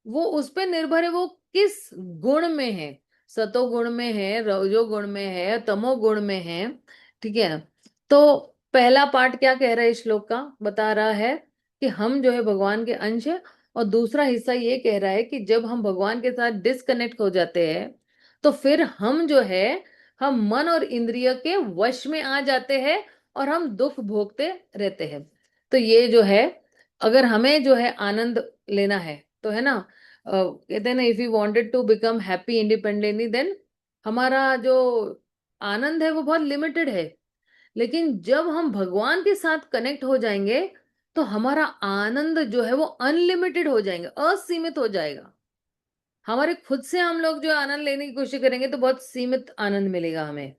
वो उस पे निर्भर है, वो किस गुण में है, सतो गुण में है, रजो गुण में है, तमो गुण में है। ठीक है ना। तो पहला पार्ट क्या कह रहा है इस श्लोक का, बता रहा है कि हम जो है भगवान के अंश है। और दूसरा हिस्सा ये कह रहा है कि जब हम भगवान के साथ डिस्कनेक्ट हो जाते हैं, तो फिर हम जो है, हम मन और इंद्रिय के वश में आ जाते हैं, और हम दुख भोगते रहते हैं। तो ये जो है, अगर हमें जो है आनंद लेना है, तो है ना, कहते हैं ना, if you wanted to become happy independently, then हमारा जो आनंद है वो बहुत लिमिटेड है। लेकिन जब हम भगवान के साथ कनेक्ट हो जाएंगे, तो हमारा आनंद जो है वो अनलिमिटेड हो जाएंगे, असीमित हो जाएगा। हमारे खुद से हम लोग जो आनंद लेने की कोशिश करेंगे, तो बहुत सीमित आनंद मिलेगा हमें।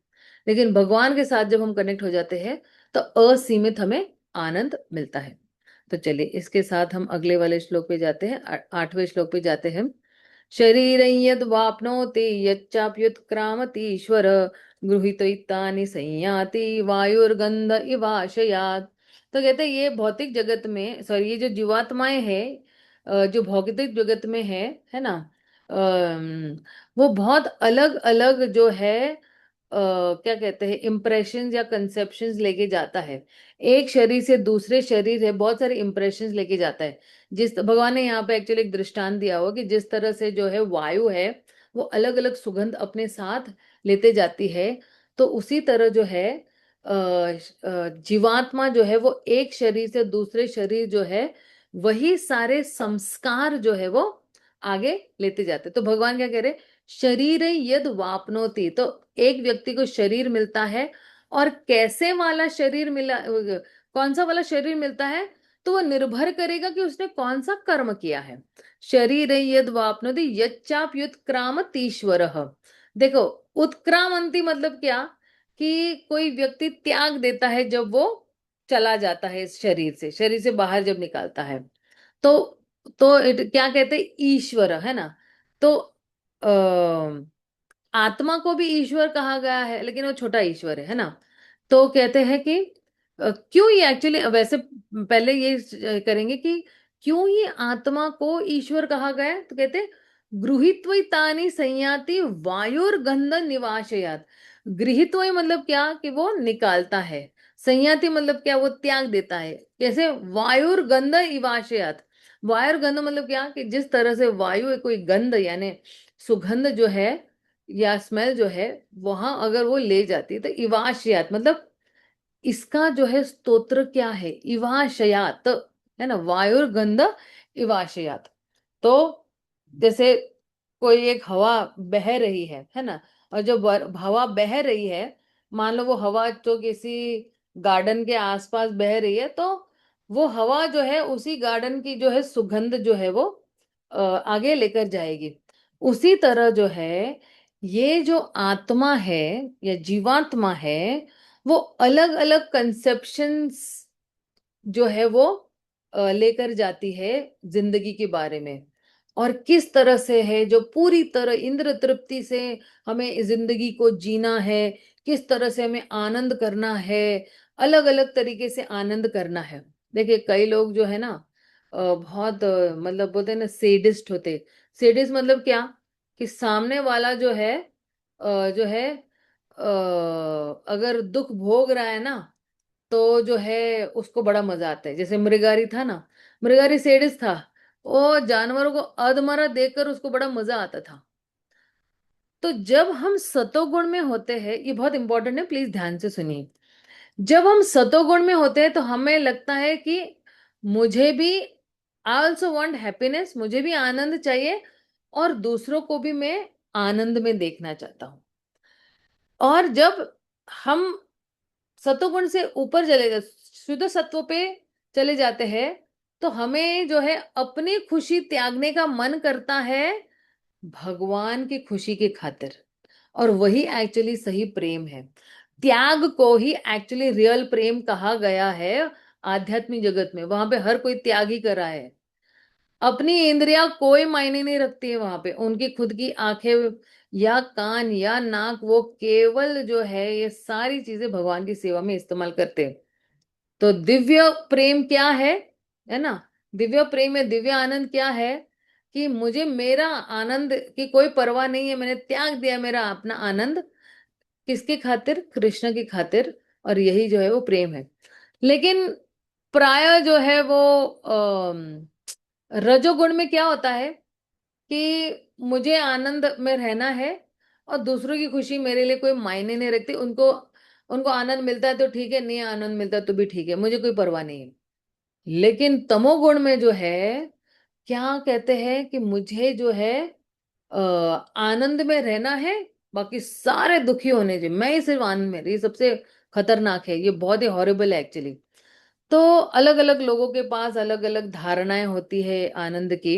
लेकिन भगवान के साथ जब हम कनेक्ट हो जाते हैं, तो असीमित हमें आनंद मिलता है। तो चलिए, इसके साथ हम अगले वाले श्लोक पे जाते हैं, 8वें श्लोक पे जाते हैं। शरीरं यद् वाप्नोति यच्चाप्युत्क्रामति ईश्वर गृहीत्वैतानि संयाति वायुर्गंध इवाशयात्। तो कहते हैं ये भौतिक जगत में, सॉरी, ये जो जीवात्माएं हैं, जो भौतिक जगत में है ना, वो बहुत अलग अलग जो है, क्या कहते हैं, इम्प्रेशंस या कंसेप्शंस लेके जाता है। एक शरीर से दूसरे शरीर है, बहुत सारे इम्प्रेशंस लेके जाता है। जिस भगवान ने यहाँ पे एक्चुअली एक दृष्टांत दिया हुआ कि जिस तरह से जो है वायु है, वो अलग अलग सुगंध अपने साथ लेते जाती है, तो उसी तरह जो है जीवात्मा जो है वो एक शरीर से दूसरे शरीर जो है, वही सारे संस्कार जो है वो आगे लेते जाते। तो भगवान क्या कह रहे, शरीर यद वापनोति, तो एक व्यक्ति को शरीर मिलता है। और कैसे वाला शरीर मिला, कौन सा वाला शरीर मिलता है, तो वो निर्भर करेगा कि उसने कौन सा कर्म किया है। शरीर यद वापनोति यच्चाप युत्क्रामतीश्वर। देखो, उत्क्रामंती मतलब क्या, कि कोई व्यक्ति त्याग देता है जब वो चला जाता है इस शरीर से बाहर जब निकालता है। तो क्या कहते हैं, ईश्वर, है ना। तो आत्मा को भी ईश्वर कहा गया है, लेकिन वो छोटा ईश्वर है ना। तो कहते हैं कि क्यों ये एक्चुअली, वैसे पहले ये करेंगे कि क्यों ये आत्मा को ईश्वर कहा गया है। तो कहते हैं, गृहीत्वैतानि संयाति वायुर्गंध निवासयात। गृहीत्व मतलब क्या, कि वो निकालता है। संयाति मतलब क्या, वो त्याग देता है। जैसे वायुर्गंध इवाशयात, वायुर्गंध मतलब क्या, कि जिस तरह से वायु है, कोई गंध यानी सुगंध जो है या स्मेल जो है, वहां अगर वो ले जाती है, तो इवाशयात मतलब इसका जो है स्तोत्र क्या है, इवाशयात, है ना, वायुर्गंध इवाशयात। तो जैसे कोई एक हवा बह रही है ना, और जो हवा बह रही है, मान लो वो हवा तो किसी गार्डन के आसपास बह रही है, तो वो हवा जो है उसी गार्डन की जो है सुगंध जो है वो आगे लेकर जाएगी। उसी तरह जो है, ये जो आत्मा है या जीवात्मा है, वो अलग अलग कंसेप्शंस जो है वो लेकर जाती है जिंदगी के बारे में। और किस तरह से है, जो पूरी तरह इंद्र तृप्ति से हमें जिंदगी को जीना है, किस तरह से हमें आनंद करना है, अलग अलग तरीके से आनंद करना है। देखिए, कई लोग जो है ना, बहुत मतलब बोलते हैं ना सेडिस्ट होते। सेडिस्ट मतलब क्या, कि सामने वाला जो है जो है अगर दुख भोग रहा है ना, तो जो है उसको बड़ा मजा आता है। जैसे मृगारी था ना, मृगारी सेडिस्ट था। वो जानवरों को अधमरा देखकर उसको बड़ा मजा आता था। तो जब हम सतोगुण में होते हैं, ये बहुत इंपॉर्टेंट है, प्लीज ध्यान से सुनिए। जब हम सतोगुण में होते हैं तो हमें लगता है कि मुझे भी, आई ऑल्सो वांट हैप्पीनेस, मुझे भी आनंद चाहिए, और दूसरों को भी मैं आनंद में देखना चाहता हूं। और जब हम सतोगुण से ऊपर चले जाते, शुद्ध सत्व पे चले जाते हैं, तो हमें जो है अपनी खुशी त्यागने का मन करता है भगवान की खुशी की खातिर। और वही एक्चुअली सही प्रेम है। त्याग को ही एक्चुअली रियल प्रेम कहा गया है। आध्यात्मिक जगत में वहां पे हर कोई त्याग ही कर रहा है। अपनी इंद्रियां कोई मायने नहीं रखती है वहां पे, उनकी खुद की आंखें या कान या नाक, वो केवल जो है ये सारी चीजें भगवान की सेवा में इस्तेमाल करते हैं। तो दिव्य प्रेम क्या है ना। दिव्य प्रेम में दिव्य आनंद क्या है, कि मुझे मेरा आनंद की कोई परवाह नहीं है, मैंने त्याग दिया मेरा अपना आनंद, किसकी खातिर, कृष्ण की खातिर। और यही जो है वो प्रेम है। लेकिन प्राय जो है वो रजोगुण में क्या होता है, कि मुझे आनंद में रहना है, और दूसरों की खुशी मेरे लिए कोई मायने नहीं रखती। उनको उनको आनंद मिलता है तो ठीक है, नहीं आनंद मिलता तो भी ठीक है, मुझे कोई परवाह नहीं है। लेकिन तमोगुण में जो है, क्या कहते हैं कि मुझे जो है आनंद में रहना है, बाकी सारे दुखी होने चाहिए, मैं ही सिर्फ आनंद में। ये सबसे खतरनाक है, ये बहुत ही हॉरिबल है एक्चुअली। तो अलग अलग लोगों के पास अलग अलग धारणाएं होती है आनंद की।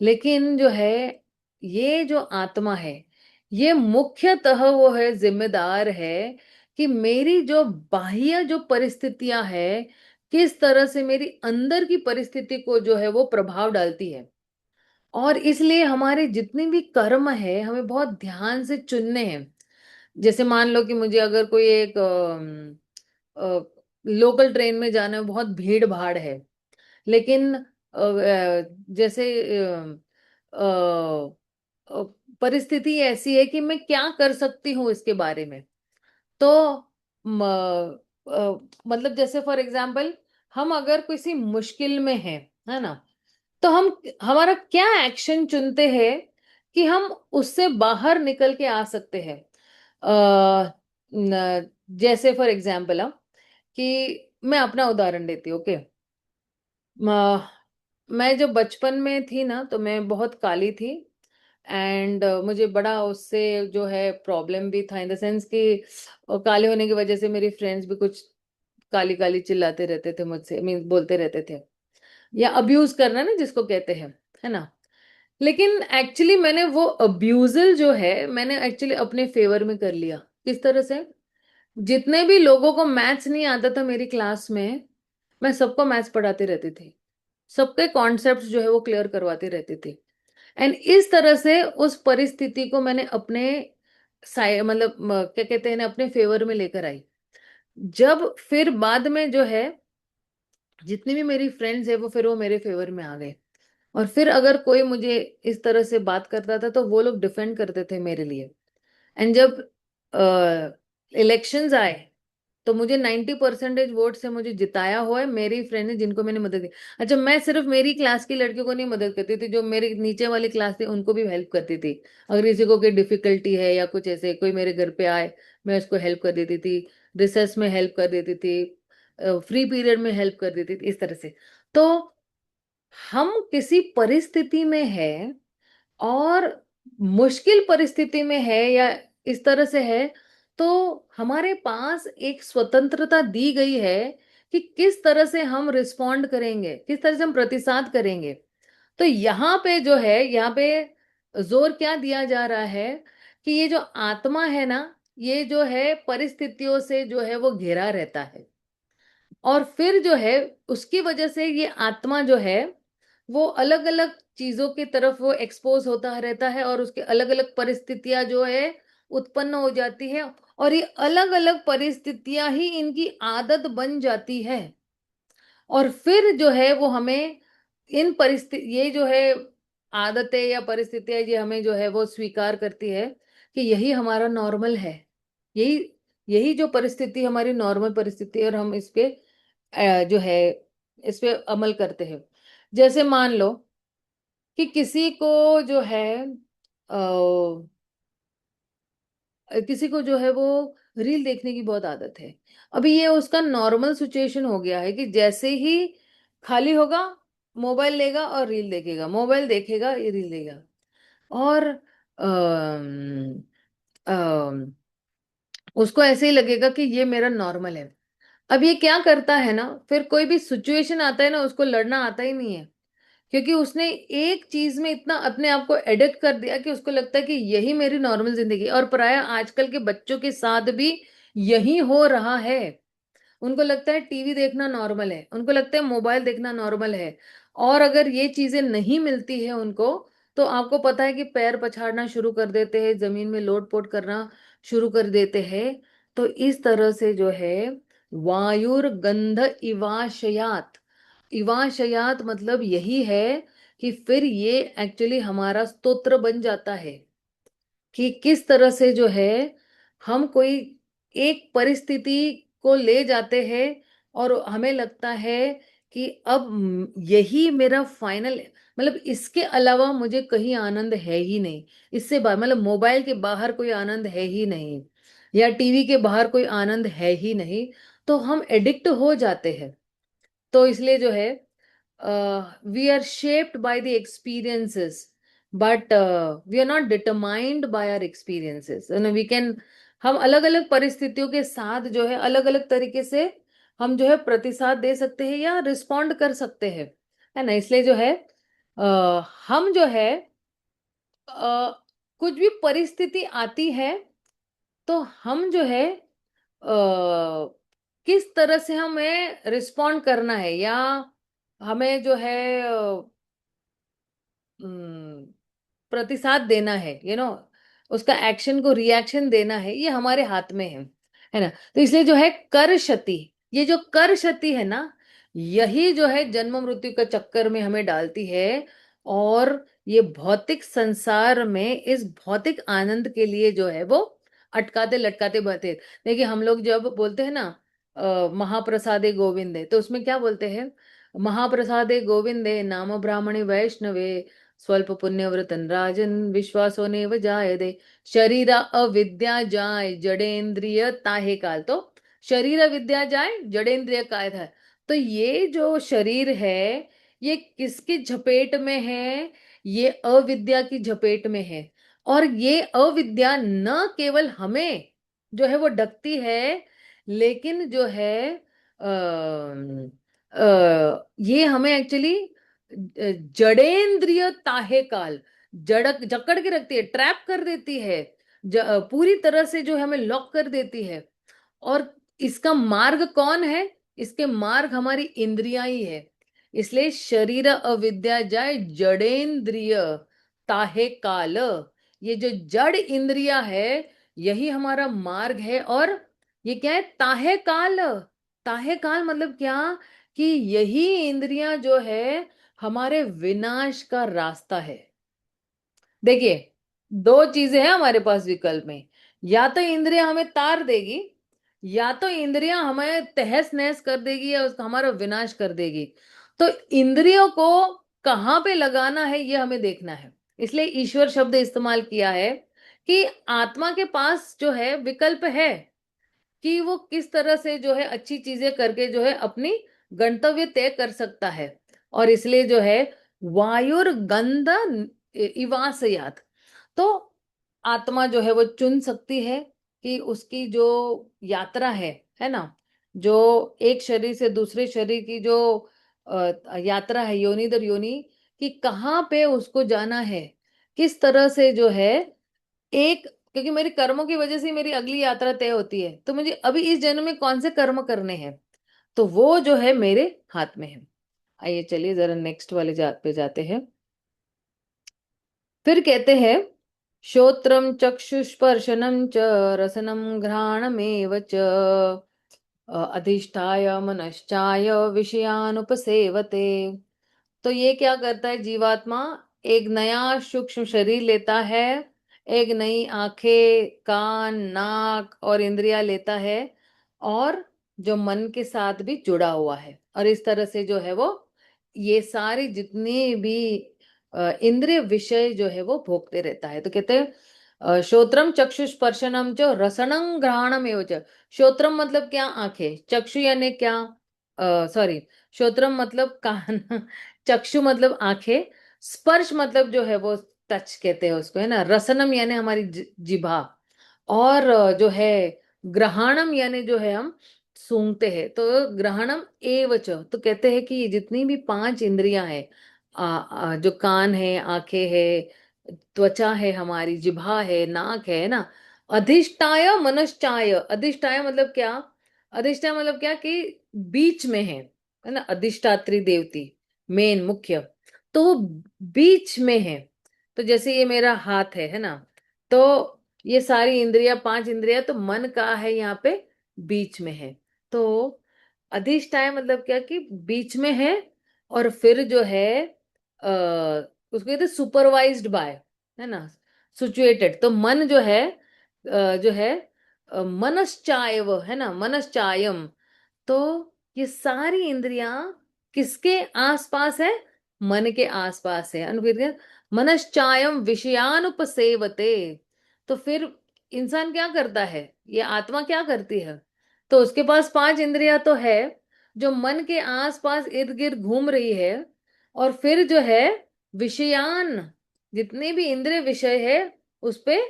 लेकिन जो है ये जो आत्मा है, ये मुख्यतः वो है, जिम्मेदार है कि मेरी जो बाह्य जो परिस्थितियां है, किस तरह से मेरी अंदर की परिस्थिति को जो है वो प्रभाव डालती है। और इसलिए हमारे जितने भी कर्म है हमें बहुत ध्यान से चुनने हैं। जैसे मान लो कि मुझे अगर कोई एक लोकल ट्रेन में जाना है, बहुत भीड़ भाड़ है, लेकिन जैसे अ, परिस्थिति ऐसी है कि मैं क्या कर सकती हूँ इसके बारे में। तो म, मतलब जैसे फॉर एग्जाम्पल, हम अगर किसी मुश्किल में हैं, है ना, तो हम हमारा क्या एक्शन चुनते हैं कि हम उससे बाहर निकल के आ सकते हैं। जैसे फॉर एग्जाम्पल कि मैं अपना उदाहरण देती हूँ, ओके। मैं जब बचपन में थी ना, तो मैं बहुत काली थी। एंड मुझे बड़ा उससे जो है प्रॉब्लम भी था, इन द सेंस कि काले होने की वजह से मेरी फ्रेंड्स भी कुछ काली काली चिल्लाते रहते थे मुझसे, मीन बोलते रहते थे, या अब्यूज करना ना जिसको कहते हैं, है ना। लेकिन एक्चुअली मैंने वो अब्यूजल जो है, मैंने एक्चुअली अपने फेवर में कर लिया। किस तरह से, जितने भी लोगों को मैथ्स नहीं आता था मेरी क्लास में, मैं सबको मैथ्स पढ़ाती रहती थी, सबके कॉन्सेप्ट्स जो है वो क्लियर करवाती रहती थी। एंड इस तरह से उस परिस्थिति को मैंने अपने मतलब क्या कहते हैं ना, अपने फेवर में लेकर आई। जब फिर बाद में जो है जितनी भी मेरी फ्रेंड्स है, वो फिर वो मेरे फेवर में आ गए। और फिर अगर कोई मुझे इस तरह से बात करता था तो वो लोग डिफेंड करते थे मेरे लिए। एंड जब इलेक्शंस आए, तो मुझे 90% वोट से मुझे जिताया हुआ है मेरी फ्रेंड ने, जिनको मैंने मदद दी। अच्छा, मैं सिर्फ मेरी क्लास की लड़कियों को नहीं मदद करती थी, जो मेरे नीचे वाली क्लास थी उनको भी हेल्प करती थी। अगर किसी को कोई डिफिकल्टी है या कुछ ऐसे, कोई मेरे घर पे आए, मैं उसको हेल्प कर देती थी, रिसर्च में हेल्प कर देती थी, फ्री पीरियड में हेल्प कर देती थी, इस तरह से। तो हम किसी परिस्थिति में है, और मुश्किल परिस्थिति में है, या इस तरह से है, तो हमारे पास एक स्वतंत्रता दी गई है कि किस तरह से हम रिस्पॉन्ड करेंगे, किस तरह से हम प्रतिसाद करेंगे। तो यहाँ पे जो है, यहाँ पे जोर क्या दिया जा रहा है, कि ये जो आत्मा है ना, ये जो है परिस्थितियों से जो है वो घिरा रहता है। और फिर जो है उसकी वजह से ये आत्मा जो है वो अलग अलग चीजों की तरफ वो एक्सपोज होता रहता है, और उसके अलग अलग परिस्थितियां जो है उत्पन्न हो जाती है। और ये अलग अलग परिस्थितियां ही इनकी आदत बन जाती है। और फिर जो है वो हमें इन परिस्थिति, ये जो है आदतें या परिस्थितियां, ये हमें जो है वो स्वीकार करती है कि यही हमारा नॉर्मल है। यही यही जो परिस्थिति हमारी नॉर्मल परिस्थिति है, और हम इस पे जो है इस पे अमल करते हैं। जैसे मान लो कि किसी को जो है किसी को जो है वो रील देखने की बहुत आदत है। अभी ये उसका नॉर्मल सिचुएशन हो गया है कि जैसे ही खाली होगा, मोबाइल लेगा और रील देखेगा, मोबाइल देखेगा, ये रील देगा। और अम, अम, उसको ऐसे ही लगेगा कि ये मेरा नॉर्मल है। अब ये क्या करता है ना, फिर कोई भी सिचुएशन आता है ना, उसको लड़ना आता ही नहीं है, क्योंकि उसने एक चीज में इतना अपने आप को एडिक्ट कर दिया कि उसको लगता है कि यही मेरी नॉर्मल जिंदगी है। और प्राय आजकल के बच्चों के साथ भी यही हो रहा है। उनको लगता है टीवी देखना नॉर्मल है, उनको लगता है मोबाइल देखना नॉर्मल है। और अगर ये चीजें नहीं मिलती है उनको, तो आपको पता है कि पैर पछाड़ना शुरू कर देते हैं, जमीन में लोटपोट करना शुरू कर देते हैं। तो इस तरह से जो है वायुर्गंध इवाशयात, इवाशयात मतलब यही है कि फिर ये एक्चुअली हमारा स्तोत्र बन जाता है कि किस तरह से जो है हम कोई एक परिस्थिति को ले जाते हैं, और हमें लगता है कि अब यही मेरा फाइनल, मतलब इसके अलावा मुझे कहीं आनंद है ही नहीं। इससे बाहर, मतलब मोबाइल के बाहर कोई आनंद है ही नहीं, या टीवी के बाहर कोई आनंद है ही नहीं। तो हम एडिक्ट हो जाते हैं। तो इसलिए जो है we are shaped by the experiences, but we are not determined by our experiences. We can, हम अलग अलग परिस्थितियों के साथ जो है अलग अलग तरीके से हम जो है प्रतिसाद दे सकते हैं या रिस्पॉन्ड कर सकते हैं, है ना। इसलिए जो है हम जो है कुछ भी परिस्थिति आती है, तो हम जो है किस तरह से हमें रिस्पॉन्ड करना है, या हमें जो है अम, प्रतिसाद देना है, उसका एक्शन को रिएक्शन देना है, ये हमारे हाथ में है ना। तो इसलिए जो है कर क्षति, ये जो कर क्षति है ना, यही जो है जन्म मृत्यु का चक्कर में हमें डालती है। और ये भौतिक संसार में इस भौतिक आनंद के लिए जो है वो अटकाते लटकाते बहते। देखिए हम लोग जब बोलते हैं ना महाप्रसादे गोविंदे, तो उसमें क्या बोलते हैं? महाप्रसादे गोविंदे नाम ब्राह्मणे वैष्णवे स्वल्प पुण्यव्रतन राजन विश्वासो नेव जायते शरीर अविद्या जाय जड़ेंद्रिय ताहे काल। तो शरीर विद्या जाए जड़ेंद्रिय काय था। तो ये जो शरीर है, ये किसकी झपेट में है? ये अविद्या की झपेट में है। और ये अविद्या न केवल हमें जो है वो ढकती है, लेकिन जो है ये हमें एक्चुअली जड़ेंद्रिय ताहे काल, जड़क जकड़ के रखती है, ट्रैप कर देती है, पूरी तरह से जो है हमें लॉक कर देती है। और इसका मार्ग कौन है? इसके मार्ग हमारी इंद्रियां ही है। इसलिए शरीर अविद्या जाय जड़ेंद्रिय ताहे काल, ये जो जड़ इंद्रिया है, यही हमारा मार्ग है। और ये क्या है? ताहे काल। ताहे काल मतलब क्या? कि यही इंद्रियां जो है हमारे विनाश का रास्ता है। देखिए, दो चीजें हैं हमारे पास विकल्प में, या तो इंद्रियां हमें तार देगी, या तो इंद्रियां हमें तहस नहस कर देगी, या उसका हमारा विनाश कर देगी। तो इंद्रियों को कहाँ पे लगाना है, ये हमें देखना है। इसलिए ईश्वर शब्द इस्तेमाल किया है कि आत्मा के पास जो है विकल्प है कि वो किस तरह से जो है अच्छी चीजें करके जो है अपनी गंतव्य तय कर सकता है। और इसलिए जो है वायुर्गंध इवासयात, तो आत्मा जो है वो चुन सकती है कि उसकी जो यात्रा है ना, जो एक शरीर से दूसरे शरीर की जो यात्रा है, योनि दर योनि, कि कहाँ पे उसको जाना है, किस तरह से जो है एक, क्योंकि मेरे कर्मों की वजह से मेरी अगली यात्रा तय होती है, तो मुझे अभी इस जन्म में कौन से कर्म करने हैं, तो वो जो है मेरे हाथ में है। आइए चलिए जरा नेक्स्ट वाले जात पे जाते हैं। फिर कहते हैं श्रोत्रम चक्षुस्पर्शनम च रसनम घ्राणमेव च अधिष्ठाय मनश्चाय विषयानुपसेवते तो ये क्या करता है जीवात्मा, एक नया सूक्ष्म शरीर लेता है, एक नई आंखें, कान, नाक और इंद्रियां लेता है, और जो मन के साथ भी जुड़ा हुआ है, और इस तरह से जो है वो ये सारी जितनी भी इंद्रिय विषय जो है वो भोगते रहता है। तो कहते हैं श्रोत्रम चक्षुस्पर्शनम च रसनं घ्राणम एव च। श्रोत्रम मतलब क्या, आंखें, चक्षु यानी क्या, सॉरी, श्रोत्रम मतलब कान, चक्षु मतलब आंखें, स्पर्श मतलब जो है वो टच कहते हैं उसको, है ना, रसनम यानी हमारी जिभा, और जो है ग्रहणम यानी जो है हम सूंघते हैं, तो ग्रहणम एवच। तो कहते हैं कि ये जितनी भी पांच इंद्रियां हैं, जो कान है, आंखें है, त्वचा है, हमारी जिभा है, नाक है ना, अधिष्ठाय मनश्चाय। अधिष्ठाय मतलब क्या, अधिष्ठाय मतलब क्या कि बीच में है ना, अधिष्ठात्री देवती, मेन मुख्य, तो वो बीच में है। तो जैसे ये मेरा हाथ है ना, तो ये सारी इंद्रियां, पांच इंद्रियां, तो मन का है यहाँ पे बीच में है। तो अधिष्ठाय मतलब क्या कि बीच में है, और फिर जो है उसको कहते सुपरवाइज्ड बाय, है ना, सिचुएटेड। तो मन जो है जो है मनश्चायव, है ना, मनश्चायम। तो ये सारी इंद्रियां किसके आसपास है, मन के आसपास है। अनुवीर, मनश्चायम विषयानुपसेवते। तो फिर इंसान क्या करता है, ये आत्मा क्या करती है, तो उसके पास पांच इंद्रियां तो है, जो मन के आसपास इर्द गिर्द घूम रही है, और फिर जो है विषयान, जितने भी इंद्रिय विषय है उस पे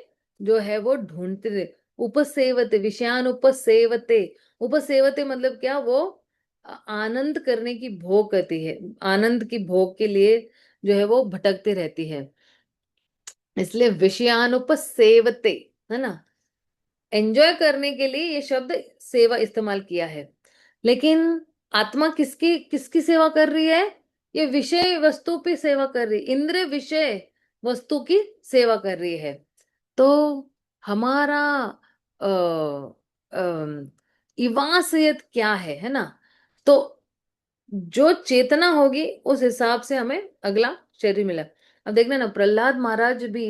जो है वो ढूंढते रहे। उपसेवते, विषयान उपसेवते। उपसेवते मतलब क्या, वो आनंद करने की भोग करती है, आनंद की भोग के लिए जो है वो भटकती रहती है, इसलिए विषयानुपसेवते, है ना, एंजॉय करने के लिए ये शब्द सेवा इस्तेमाल किया है। लेकिन आत्मा किसकी किसकी सेवा कर रही है, ये विषय वस्तु पे सेवा कर रही है, इंद्रिय विषय वस्तु की सेवा कर रही है। तो हमारा आ, इवासियत क्या है ना, तो जो चेतना होगी उस हिसाब से हमें अगला शरीर मिला। अब देखना ना, प्रहलाद महाराज भी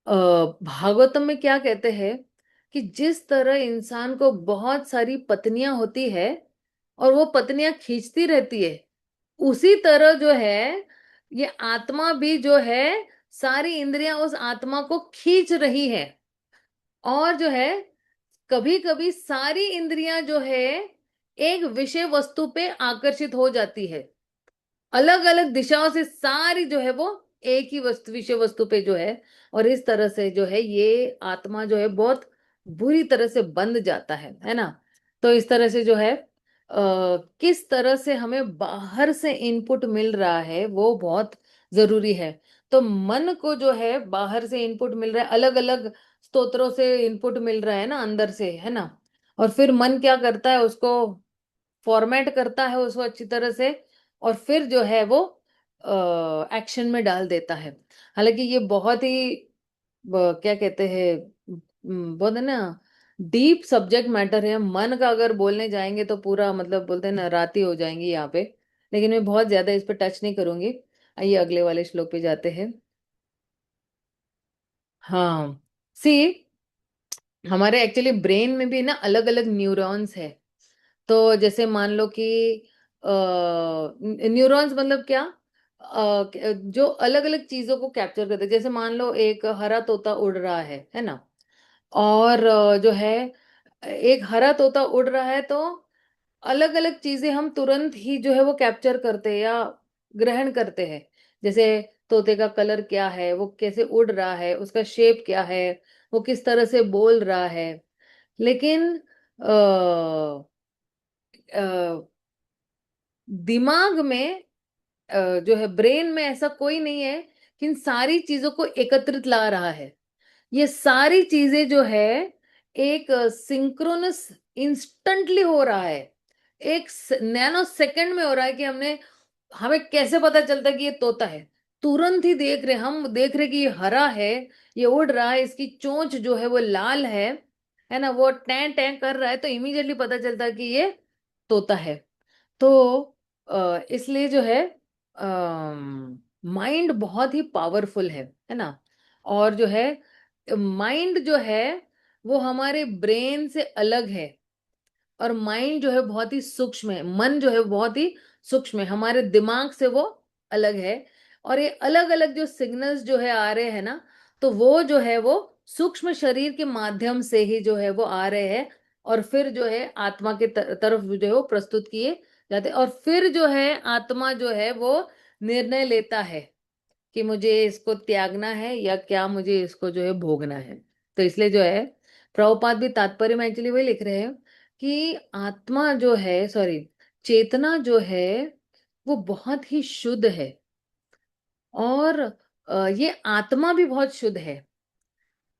भागवतम में क्या कहते हैं कि जिस तरह इंसान को बहुत सारी पत्नियां होती है और वो पत्नियां खींचती रहती है, उसी तरह जो है ये आत्मा भी जो है, सारी इंद्रियां उस आत्मा को खींच रही है, और जो है कभी कभी सारी इंद्रियां जो है एक विषय वस्तु पे आकर्षित हो जाती है, अलग अलग दिशाओं से सारी जो है वो एक ही वस्तु, विषय वस्तु पे जो है, और इस तरह से जो है ये आत्मा जो है बहुत बुरी तरह से बंध जाता है ना। तो इस तरह से जो है किस तरह से हमें बाहर से इनपुट मिल रहा है वो बहुत जरूरी है। तो मन को जो है बाहर से इनपुट मिल रहा है, अलग अलग स्तोत्रों से इनपुट मिल रहा है ना, अंदर से, है ना, और फिर मन क्या करता है, उसको फॉर्मेट करता है उसको अच्छी तरह से, और फिर जो है वो एक्शन में डाल देता है। हालांकि ये बहुत ही क्या कहते हैं, बहुत है ना, डीप सब्जेक्ट मैटर है। मन का अगर बोलने जाएंगे तो पूरा मतलब बोलते हैं ना रात ही हो जाएंगी यहाँ पे, लेकिन मैं बहुत ज्यादा इस पे टच नहीं करूंगी। आइए अगले वाले श्लोक पे जाते हैं। हाँ, सी, हमारे एक्चुअली ब्रेन में भी ना अलग अलग न्यूरॉन्स है। तो जैसे मान लो कि न्यूरॉन्स मतलब क्या, जो अलग अलग चीजों को कैप्चर करते हैं। जैसे मान लो एक हरा तोता उड़ रहा है ना, और जो है एक हरा तोता उड़ रहा है, तो अलग अलग चीजें हम तुरंत ही जो है वो कैप्चर करते हैं या ग्रहण करते हैं। जैसे तोते का कलर क्या है, वो कैसे उड़ रहा है, उसका शेप क्या है, वो किस तरह से बोल रहा है। लेकिन दिमाग में जो है ब्रेन में ऐसा कोई नहीं है कि इन सारी चीजों को एकत्रित ला रहा है। ये सारी चीजें जो है एक सिंक्रोनस इंस्टेंटली हो रहा है, एक नैनो सेकंड में हो रहा है कि हमने, हमें कैसे पता चलता है कि ये तोता है, तुरंत ही देख रहे, हम देख रहे कि ये हरा है, ये उड़ रहा है, इसकी चोंच जो है वो लाल है ना, वो टैं टैं कर रहा है, तो इमीडिएटली पता चलता है कि ये तोता है। तो इसलिए जो है माइंड बहुत ही पावरफुल है ना। और जो है माइंड जो है वो हमारे ब्रेन से अलग है। और माइंड जो है बहुत ही सूक्ष्म है, मन जो है बहुत ही सूक्ष्म है, हमारे दिमाग से वो अलग है। और ये अलग अलग जो सिग्नल्स जो है आ रहे हैं ना, तो वो जो है वो सूक्ष्म शरीर के माध्यम से ही जो है वो आ रहे हैं। और फिर जो है आत्मा के तरफ जो है वो प्रस्तुत किए जाते हैं। और फिर जो है आत्मा जो है वो निर्णय लेता है कि मुझे इसको त्यागना है या क्या मुझे इसको जो है भोगना है। तो इसलिए जो है प्रभुपाद भी तात्पर्य में एक्चुअली वही लिख रहे हैं कि आत्मा जो है, सॉरी, चेतना जो है वो बहुत ही शुद्ध है। और ये आत्मा भी बहुत शुद्ध है।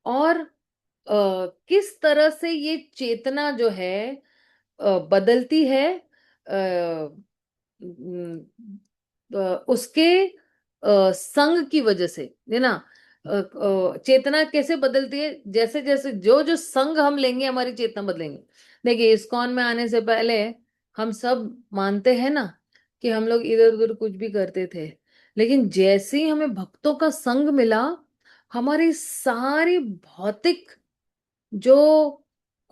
और किस तरह से ये चेतना जो है बदलती है, उसके संग की वजह से, है ना। चेतना कैसे बदलती है, जैसे जैसे जो जो संग हम लेंगे हमारी चेतना बदलेंगे। देखिए, इस्कॉन में आने से पहले हम सब मानते हैं ना कि हम लोग इधर उधर कुछ भी करते थे। लेकिन जैसे ही हमें भक्तों का संग मिला, हमारी सारी भौतिक जो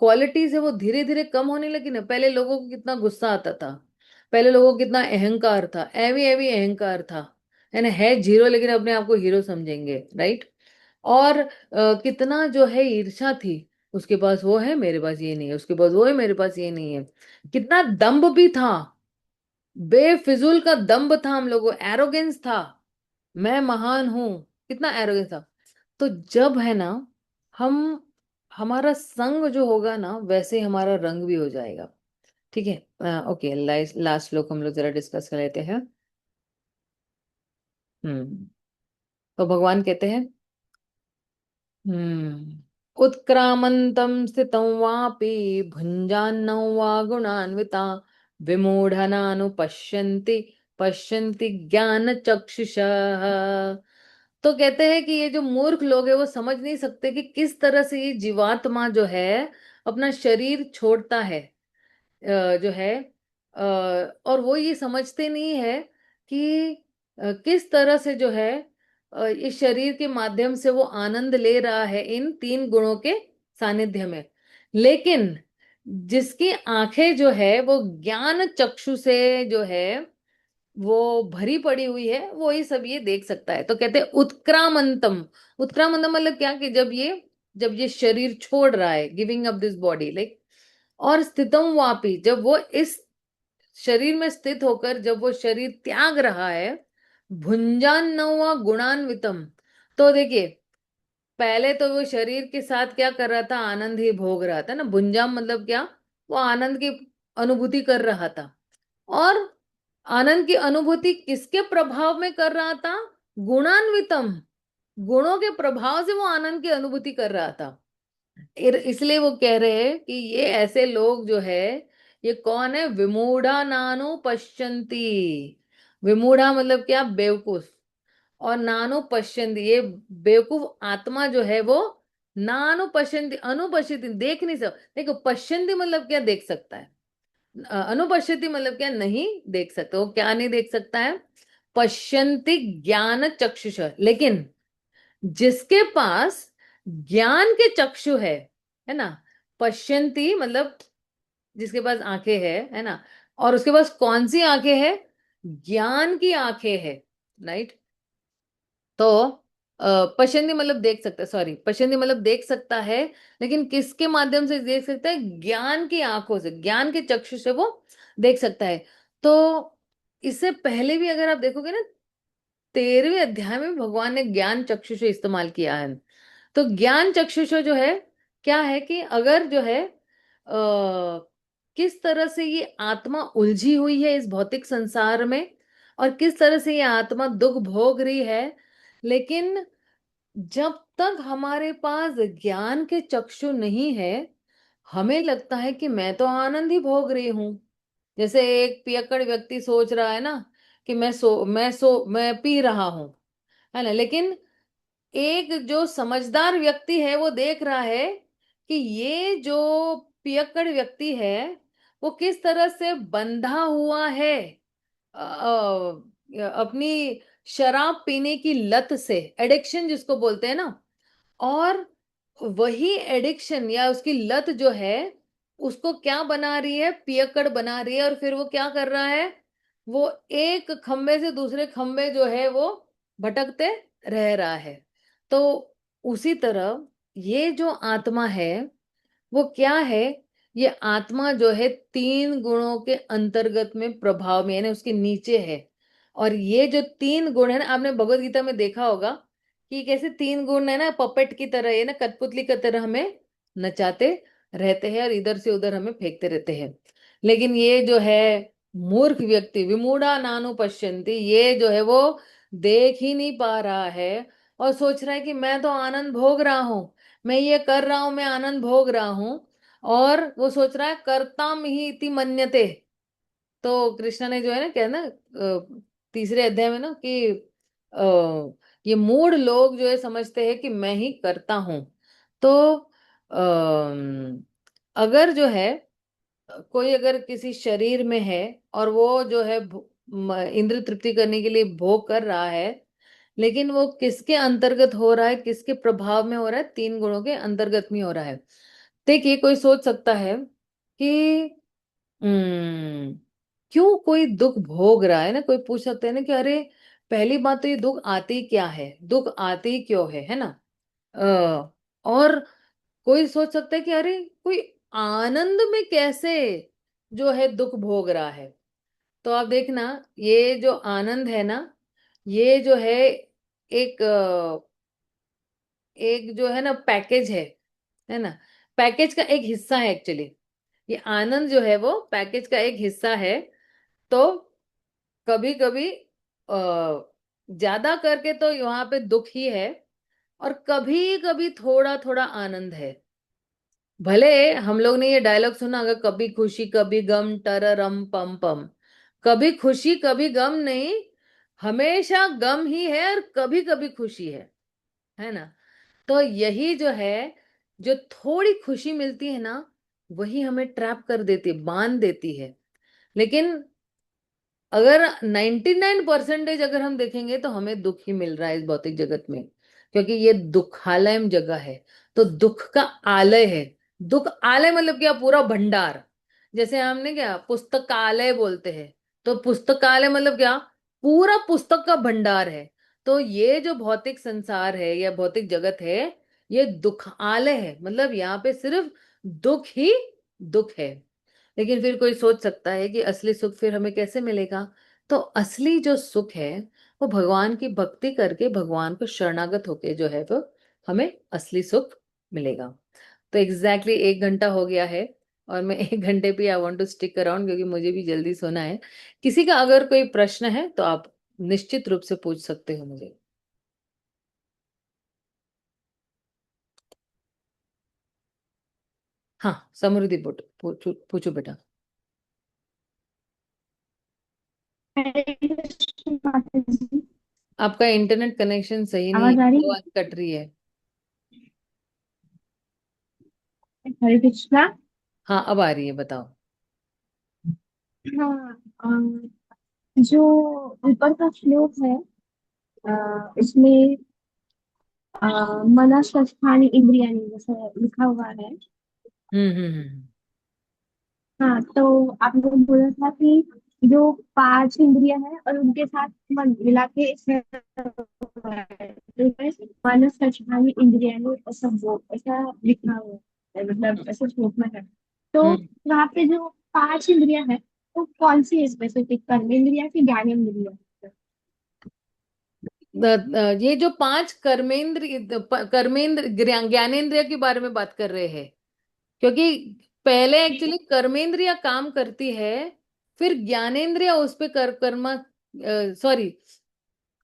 क्वालिटीज है वो धीरे धीरे कम होने लगी ना। पहले लोगों को कितना गुस्सा आता था, पहले लोगों को कितना अहंकार था, एवी एवी अहंकार था, है ना। है जीरो लेकिन अपने आप को हीरो समझेंगे, राइट। और कितना जो है ईर्ष्या थी, उसके पास वो है मेरे पास ये नहीं है, उसके पास वो है मेरे पास ये नहीं है। कितना दंभ भी था, बेफिजूल का दंभ था, हम लोगों एरोगेंस था, मैं महान हूं, कितना एरोगेंस था। तो जब है ना हम, हमारा संग जो होगा ना वैसे ही हमारा रंग भी हो जाएगा। ठीक है, ओके, लास्ट श्लोक हम लोग जरा डिस्कस कर लेते हैं। हम्म। तो भगवान कहते हैं, उत्क्रामन्तं स्थितं वापि भुञ्जानं वा गुणान्विता विमूढनानुपश्यन्ति पश्यन्ति ज्ञानचक्षुषः। तो कहते हैं कि ये जो मूर्ख लोग है वो समझ नहीं सकते कि किस तरह से ये जीवात्मा जो है अपना शरीर छोड़ता है, जो है और वो ये समझते नहीं है कि किस तरह से जो है इस शरीर के माध्यम से वो आनंद ले रहा है इन तीन गुणों के सानिध्य में। लेकिन जिसकी आंखें जो है वो ज्ञान चक्षु से जो है वो भरी पड़ी हुई है, वो ही सब ये देख सकता है। तो कहते हैं उत्क्रामंतम। उत्क्रामंतम मतलब क्या, कि जब ये शरीर छोड़ रहा है, giving up this body, like. और स्थितम वापी, जब वो इस शरीर में स्थित होकर जब वो शरीर त्याग रहा है, भुंजान नवा गुणान्वितम। तो देखिए, पहले तो वो शरीर के साथ क्या कर रहा था, आनंद ही भोग रहा था ना। भुंजाम मतलब क्या, वो आनंद की अनुभूति कर रहा था। और आनंद की अनुभूति किसके प्रभाव में कर रहा था, गुणान्वितम, गुणों के प्रभाव से वो आनंद की अनुभूति कर रहा था। इसलिए वो कह रहे हैं कि ये ऐसे लोग जो है, ये कौन है, विमूढ़ा नानु पश्यंती। विमूढ़ा मतलब क्या, बेवकूफ। और नानु पश्यंती, ये बेवकूफ आत्मा जो है वो नानु पश्यंती, अनुपश्यति, देख नहीं सकता। देखो, पश्यंती मतलब क्या, देख सकता है। अनुपश्यति मतलब क्या, नहीं देख सकता। वो क्या नहीं देख सकता है, पश्यंती ज्ञान चक्षुष। लेकिन जिसके पास ज्ञान के चक्षु है ना, पश्यंती मतलब जिसके पास आंखें है ना। और उसके पास कौन सी आंखें है, ज्ञान की आंखें है, राइट। तो पश्यंती मतलब देख सकता है, सॉरी, पश्यंती मतलब देख सकता है। लेकिन किसके माध्यम से देख सकता है, ज्ञान की आंखों से, ज्ञान के चक्षु से वो देख सकता है। तो इससे पहले भी अगर आप देखोगे ना, 13वें अध्याय में भगवान ने ज्ञान चक्षुष इस्तेमाल किया है। तो ज्ञान चक्षुष जो है, क्या है कि अगर जो है किस तरह से ये आत्मा उलझी हुई है इस भौतिक संसार में, और किस तरह से ये आत्मा दुख भोग रही है। लेकिन जब तक हमारे पास ज्ञान के चक्षु नहीं है, हमें लगता है कि मैं तो आनंद ही भोग रही हूं। जैसे एक पियक्कड़ व्यक्ति सोच रहा है ना कि मैं पी रहा हूं, है ना। लेकिन एक जो समझदार व्यक्ति है वो देख रहा है कि ये जो पियक्कड़ व्यक्ति है वो किस तरह से बंधा हुआ है अपनी शराब पीने की लत से, एडिक्शन जिसको बोलते हैं ना, और वही एडिक्शन या उसकी लत जो है उसको क्या बना रही है, पियक्कड़ बना रही है। और फिर वो क्या कर रहा है, वो एक खंबे से दूसरे खंबे जो है वो भटकते रह रहा है। तो उसी तरह ये जो आत्मा है वो क्या है, ये आत्मा जो है तीन गुणों के अंतर्गत में प्रभाव में, यानी उसके नीचे है। और ये जो तीन गुण है ना, आपने भगवत गीता में देखा होगा कि कैसे तीन गुण है ना, पपेट की तरह, ये ना कठपुतली की तरह हमें नचाते रहते हैं और इधर से उधर हमें फेंकते रहते हैं। लेकिन ये जो है मूर्ख व्यक्ति, विमूढ़ा नानु पश्यन्ति, ये जो है वो देख ही नहीं पा रहा है और सोच रहा है कि मैं तो आनंद भोग रहा हूं, मैं ये कर रहा हूं, मैं आनंद भोग रहा हूं। और वो सोच रहा है कर्ताम ही इति मन्यते। तो कृष्णा ने जो है ना क्या ना, तीसरे अध्याय में ना कि ये मूढ़ लोग जो है समझते हैं कि मैं ही करता हूं। तो अगर जो है कोई अगर किसी शरीर में है और वो जो है इंद्र तृप्ति करने के लिए भोग कर रहा है, लेकिन वो किसके अंतर्गत हो रहा है, किसके प्रभाव में हो रहा है, तीन गुणों के अंतर्गत में हो रहा है। देखिए कोई सोच सकता है कि हम्म क्यों कोई दुख भोग रहा है ना, कोई पूछ सकते हैं ना कि अरे पहली बात तो ये दुख आते ही क्या है, दुख आते ही क्यों है ना। और कोई सोच सकता है कि अरे कोई आनंद में कैसे जो है दुख भोग रहा है। तो आप देखना, ये जो आनंद है ना, ये जो है एक एक जो है ना पैकेज है ना, पैकेज का एक हिस्सा है एक्चुअली। ये आनंद जो है वो पैकेज का एक हिस्सा है। तो कभी कभी ज्यादा करके तो यहाँ पे दुख ही है, और कभी कभी थोड़ा थोड़ा आनंद है। भले हम लोग ने ये डायलॉग सुना होगा, कभी खुशी कभी गम टररम पम पम। कभी खुशी कभी गम नहीं, हमेशा गम ही है और कभी कभी खुशी है ना। तो यही जो है, जो थोड़ी खुशी मिलती है ना, वही हमें ट्रैप कर देती है, बांध देती है। लेकिन अगर 99% अगर हम देखेंगे तो हमें दुख ही मिल रहा है इस भौतिक जगत में, क्योंकि ये दुखालय जगह है। तो दुख का आलय है। दुख आलय मतलब क्या, पूरा भंडार। जैसे हमने क्या पुस्तकालय बोलते हैं, तो पुस्तकालय मतलब क्या, पूरा पुस्तक का भंडार है। तो ये जो भौतिक संसार है या भौतिक जगत है, ये दुख आलय है, मतलब यहाँ पे सिर्फ दुख ही दुख है। लेकिन फिर कोई सोच सकता है कि असली सुख फिर हमें कैसे मिलेगा। तो असली जो सुख है वो भगवान की भक्ति करके, भगवान को शरणागत होके जो है वो हमें असली सुख मिलेगा। तो एक घंटा हो गया है, और मैं एक घंटे पे I want to stick around, क्योंकि मुझे भी जल्दी सोना है। किसी का अगर कोई प्रश्न है तो आप निश्चित रूप से पूछ सकते हो मुझे। हाँ समृद्धि, पूछो पूछो बेटा। हरे कृष्ण माता जी। आपका इंटरनेट कनेक्शन सही नहीं है, आवाज आ रही आवाज कट रही है। है? हरे कृष्णा। हाँ अब आ रही है, बताओ। हाँ, जो ऊपर का श्लोक है, इसमें मनस स्थानी इंद्रियानी जैसे लिखा हुआ है। हम्म। हाँ, तो आपने बोला था कि जो पांच इंद्रिया है और उनके साथ मन मिला के इसमें मनस स्थानी इंद्रियानी ऐसा वो ऐसा लिखा हुआ है, मतलब ऐसे श्लोक में है। तो हम्म वहाँ पे जो पांच इंद्रिया है, तो कौन सी है स्पेसिफिक, कर्मेंद्रिया की ज्ञानेंद्रिया? ये जो पांच कर्मेंद्र ज्ञानेंद्रिय के बारे में बात कर रहे हैं, क्योंकि पहले एक्चुअली कर्मेंद्रिय काम करती है, फिर ज्ञानेंद्रिय उस पे Karma, sorry,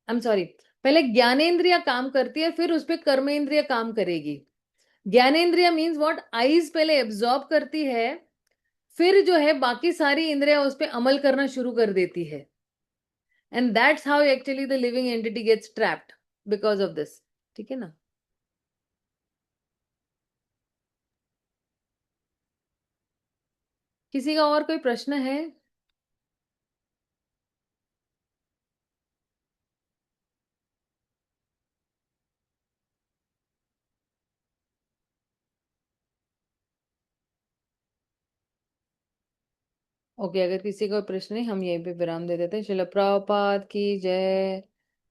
I am sorry, पहले ज्ञानेंद्रिय काम करती है, फिर उस पे कर्मेंद्रिय काम करेगी। ज्ञानेंद्रिय मीन्स व्हाट, आईज पहले एब्जॉर्ब करती है, फिर जो है बाकी सारी इंद्रियां उस पे अमल करना शुरू कर देती है। And that's how actually the living entity gets trapped because of this. ठीक है ना। किसी का और कोई प्रश्न है? ओके, अगर किसी का प्रश्न नहीं, हम यहीं पे विराम दे देते हैं। शिला प्रभुपाद की जय।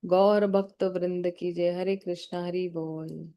गौर भक्त वृंद की जय। हरे कृष्णा हरि बोल।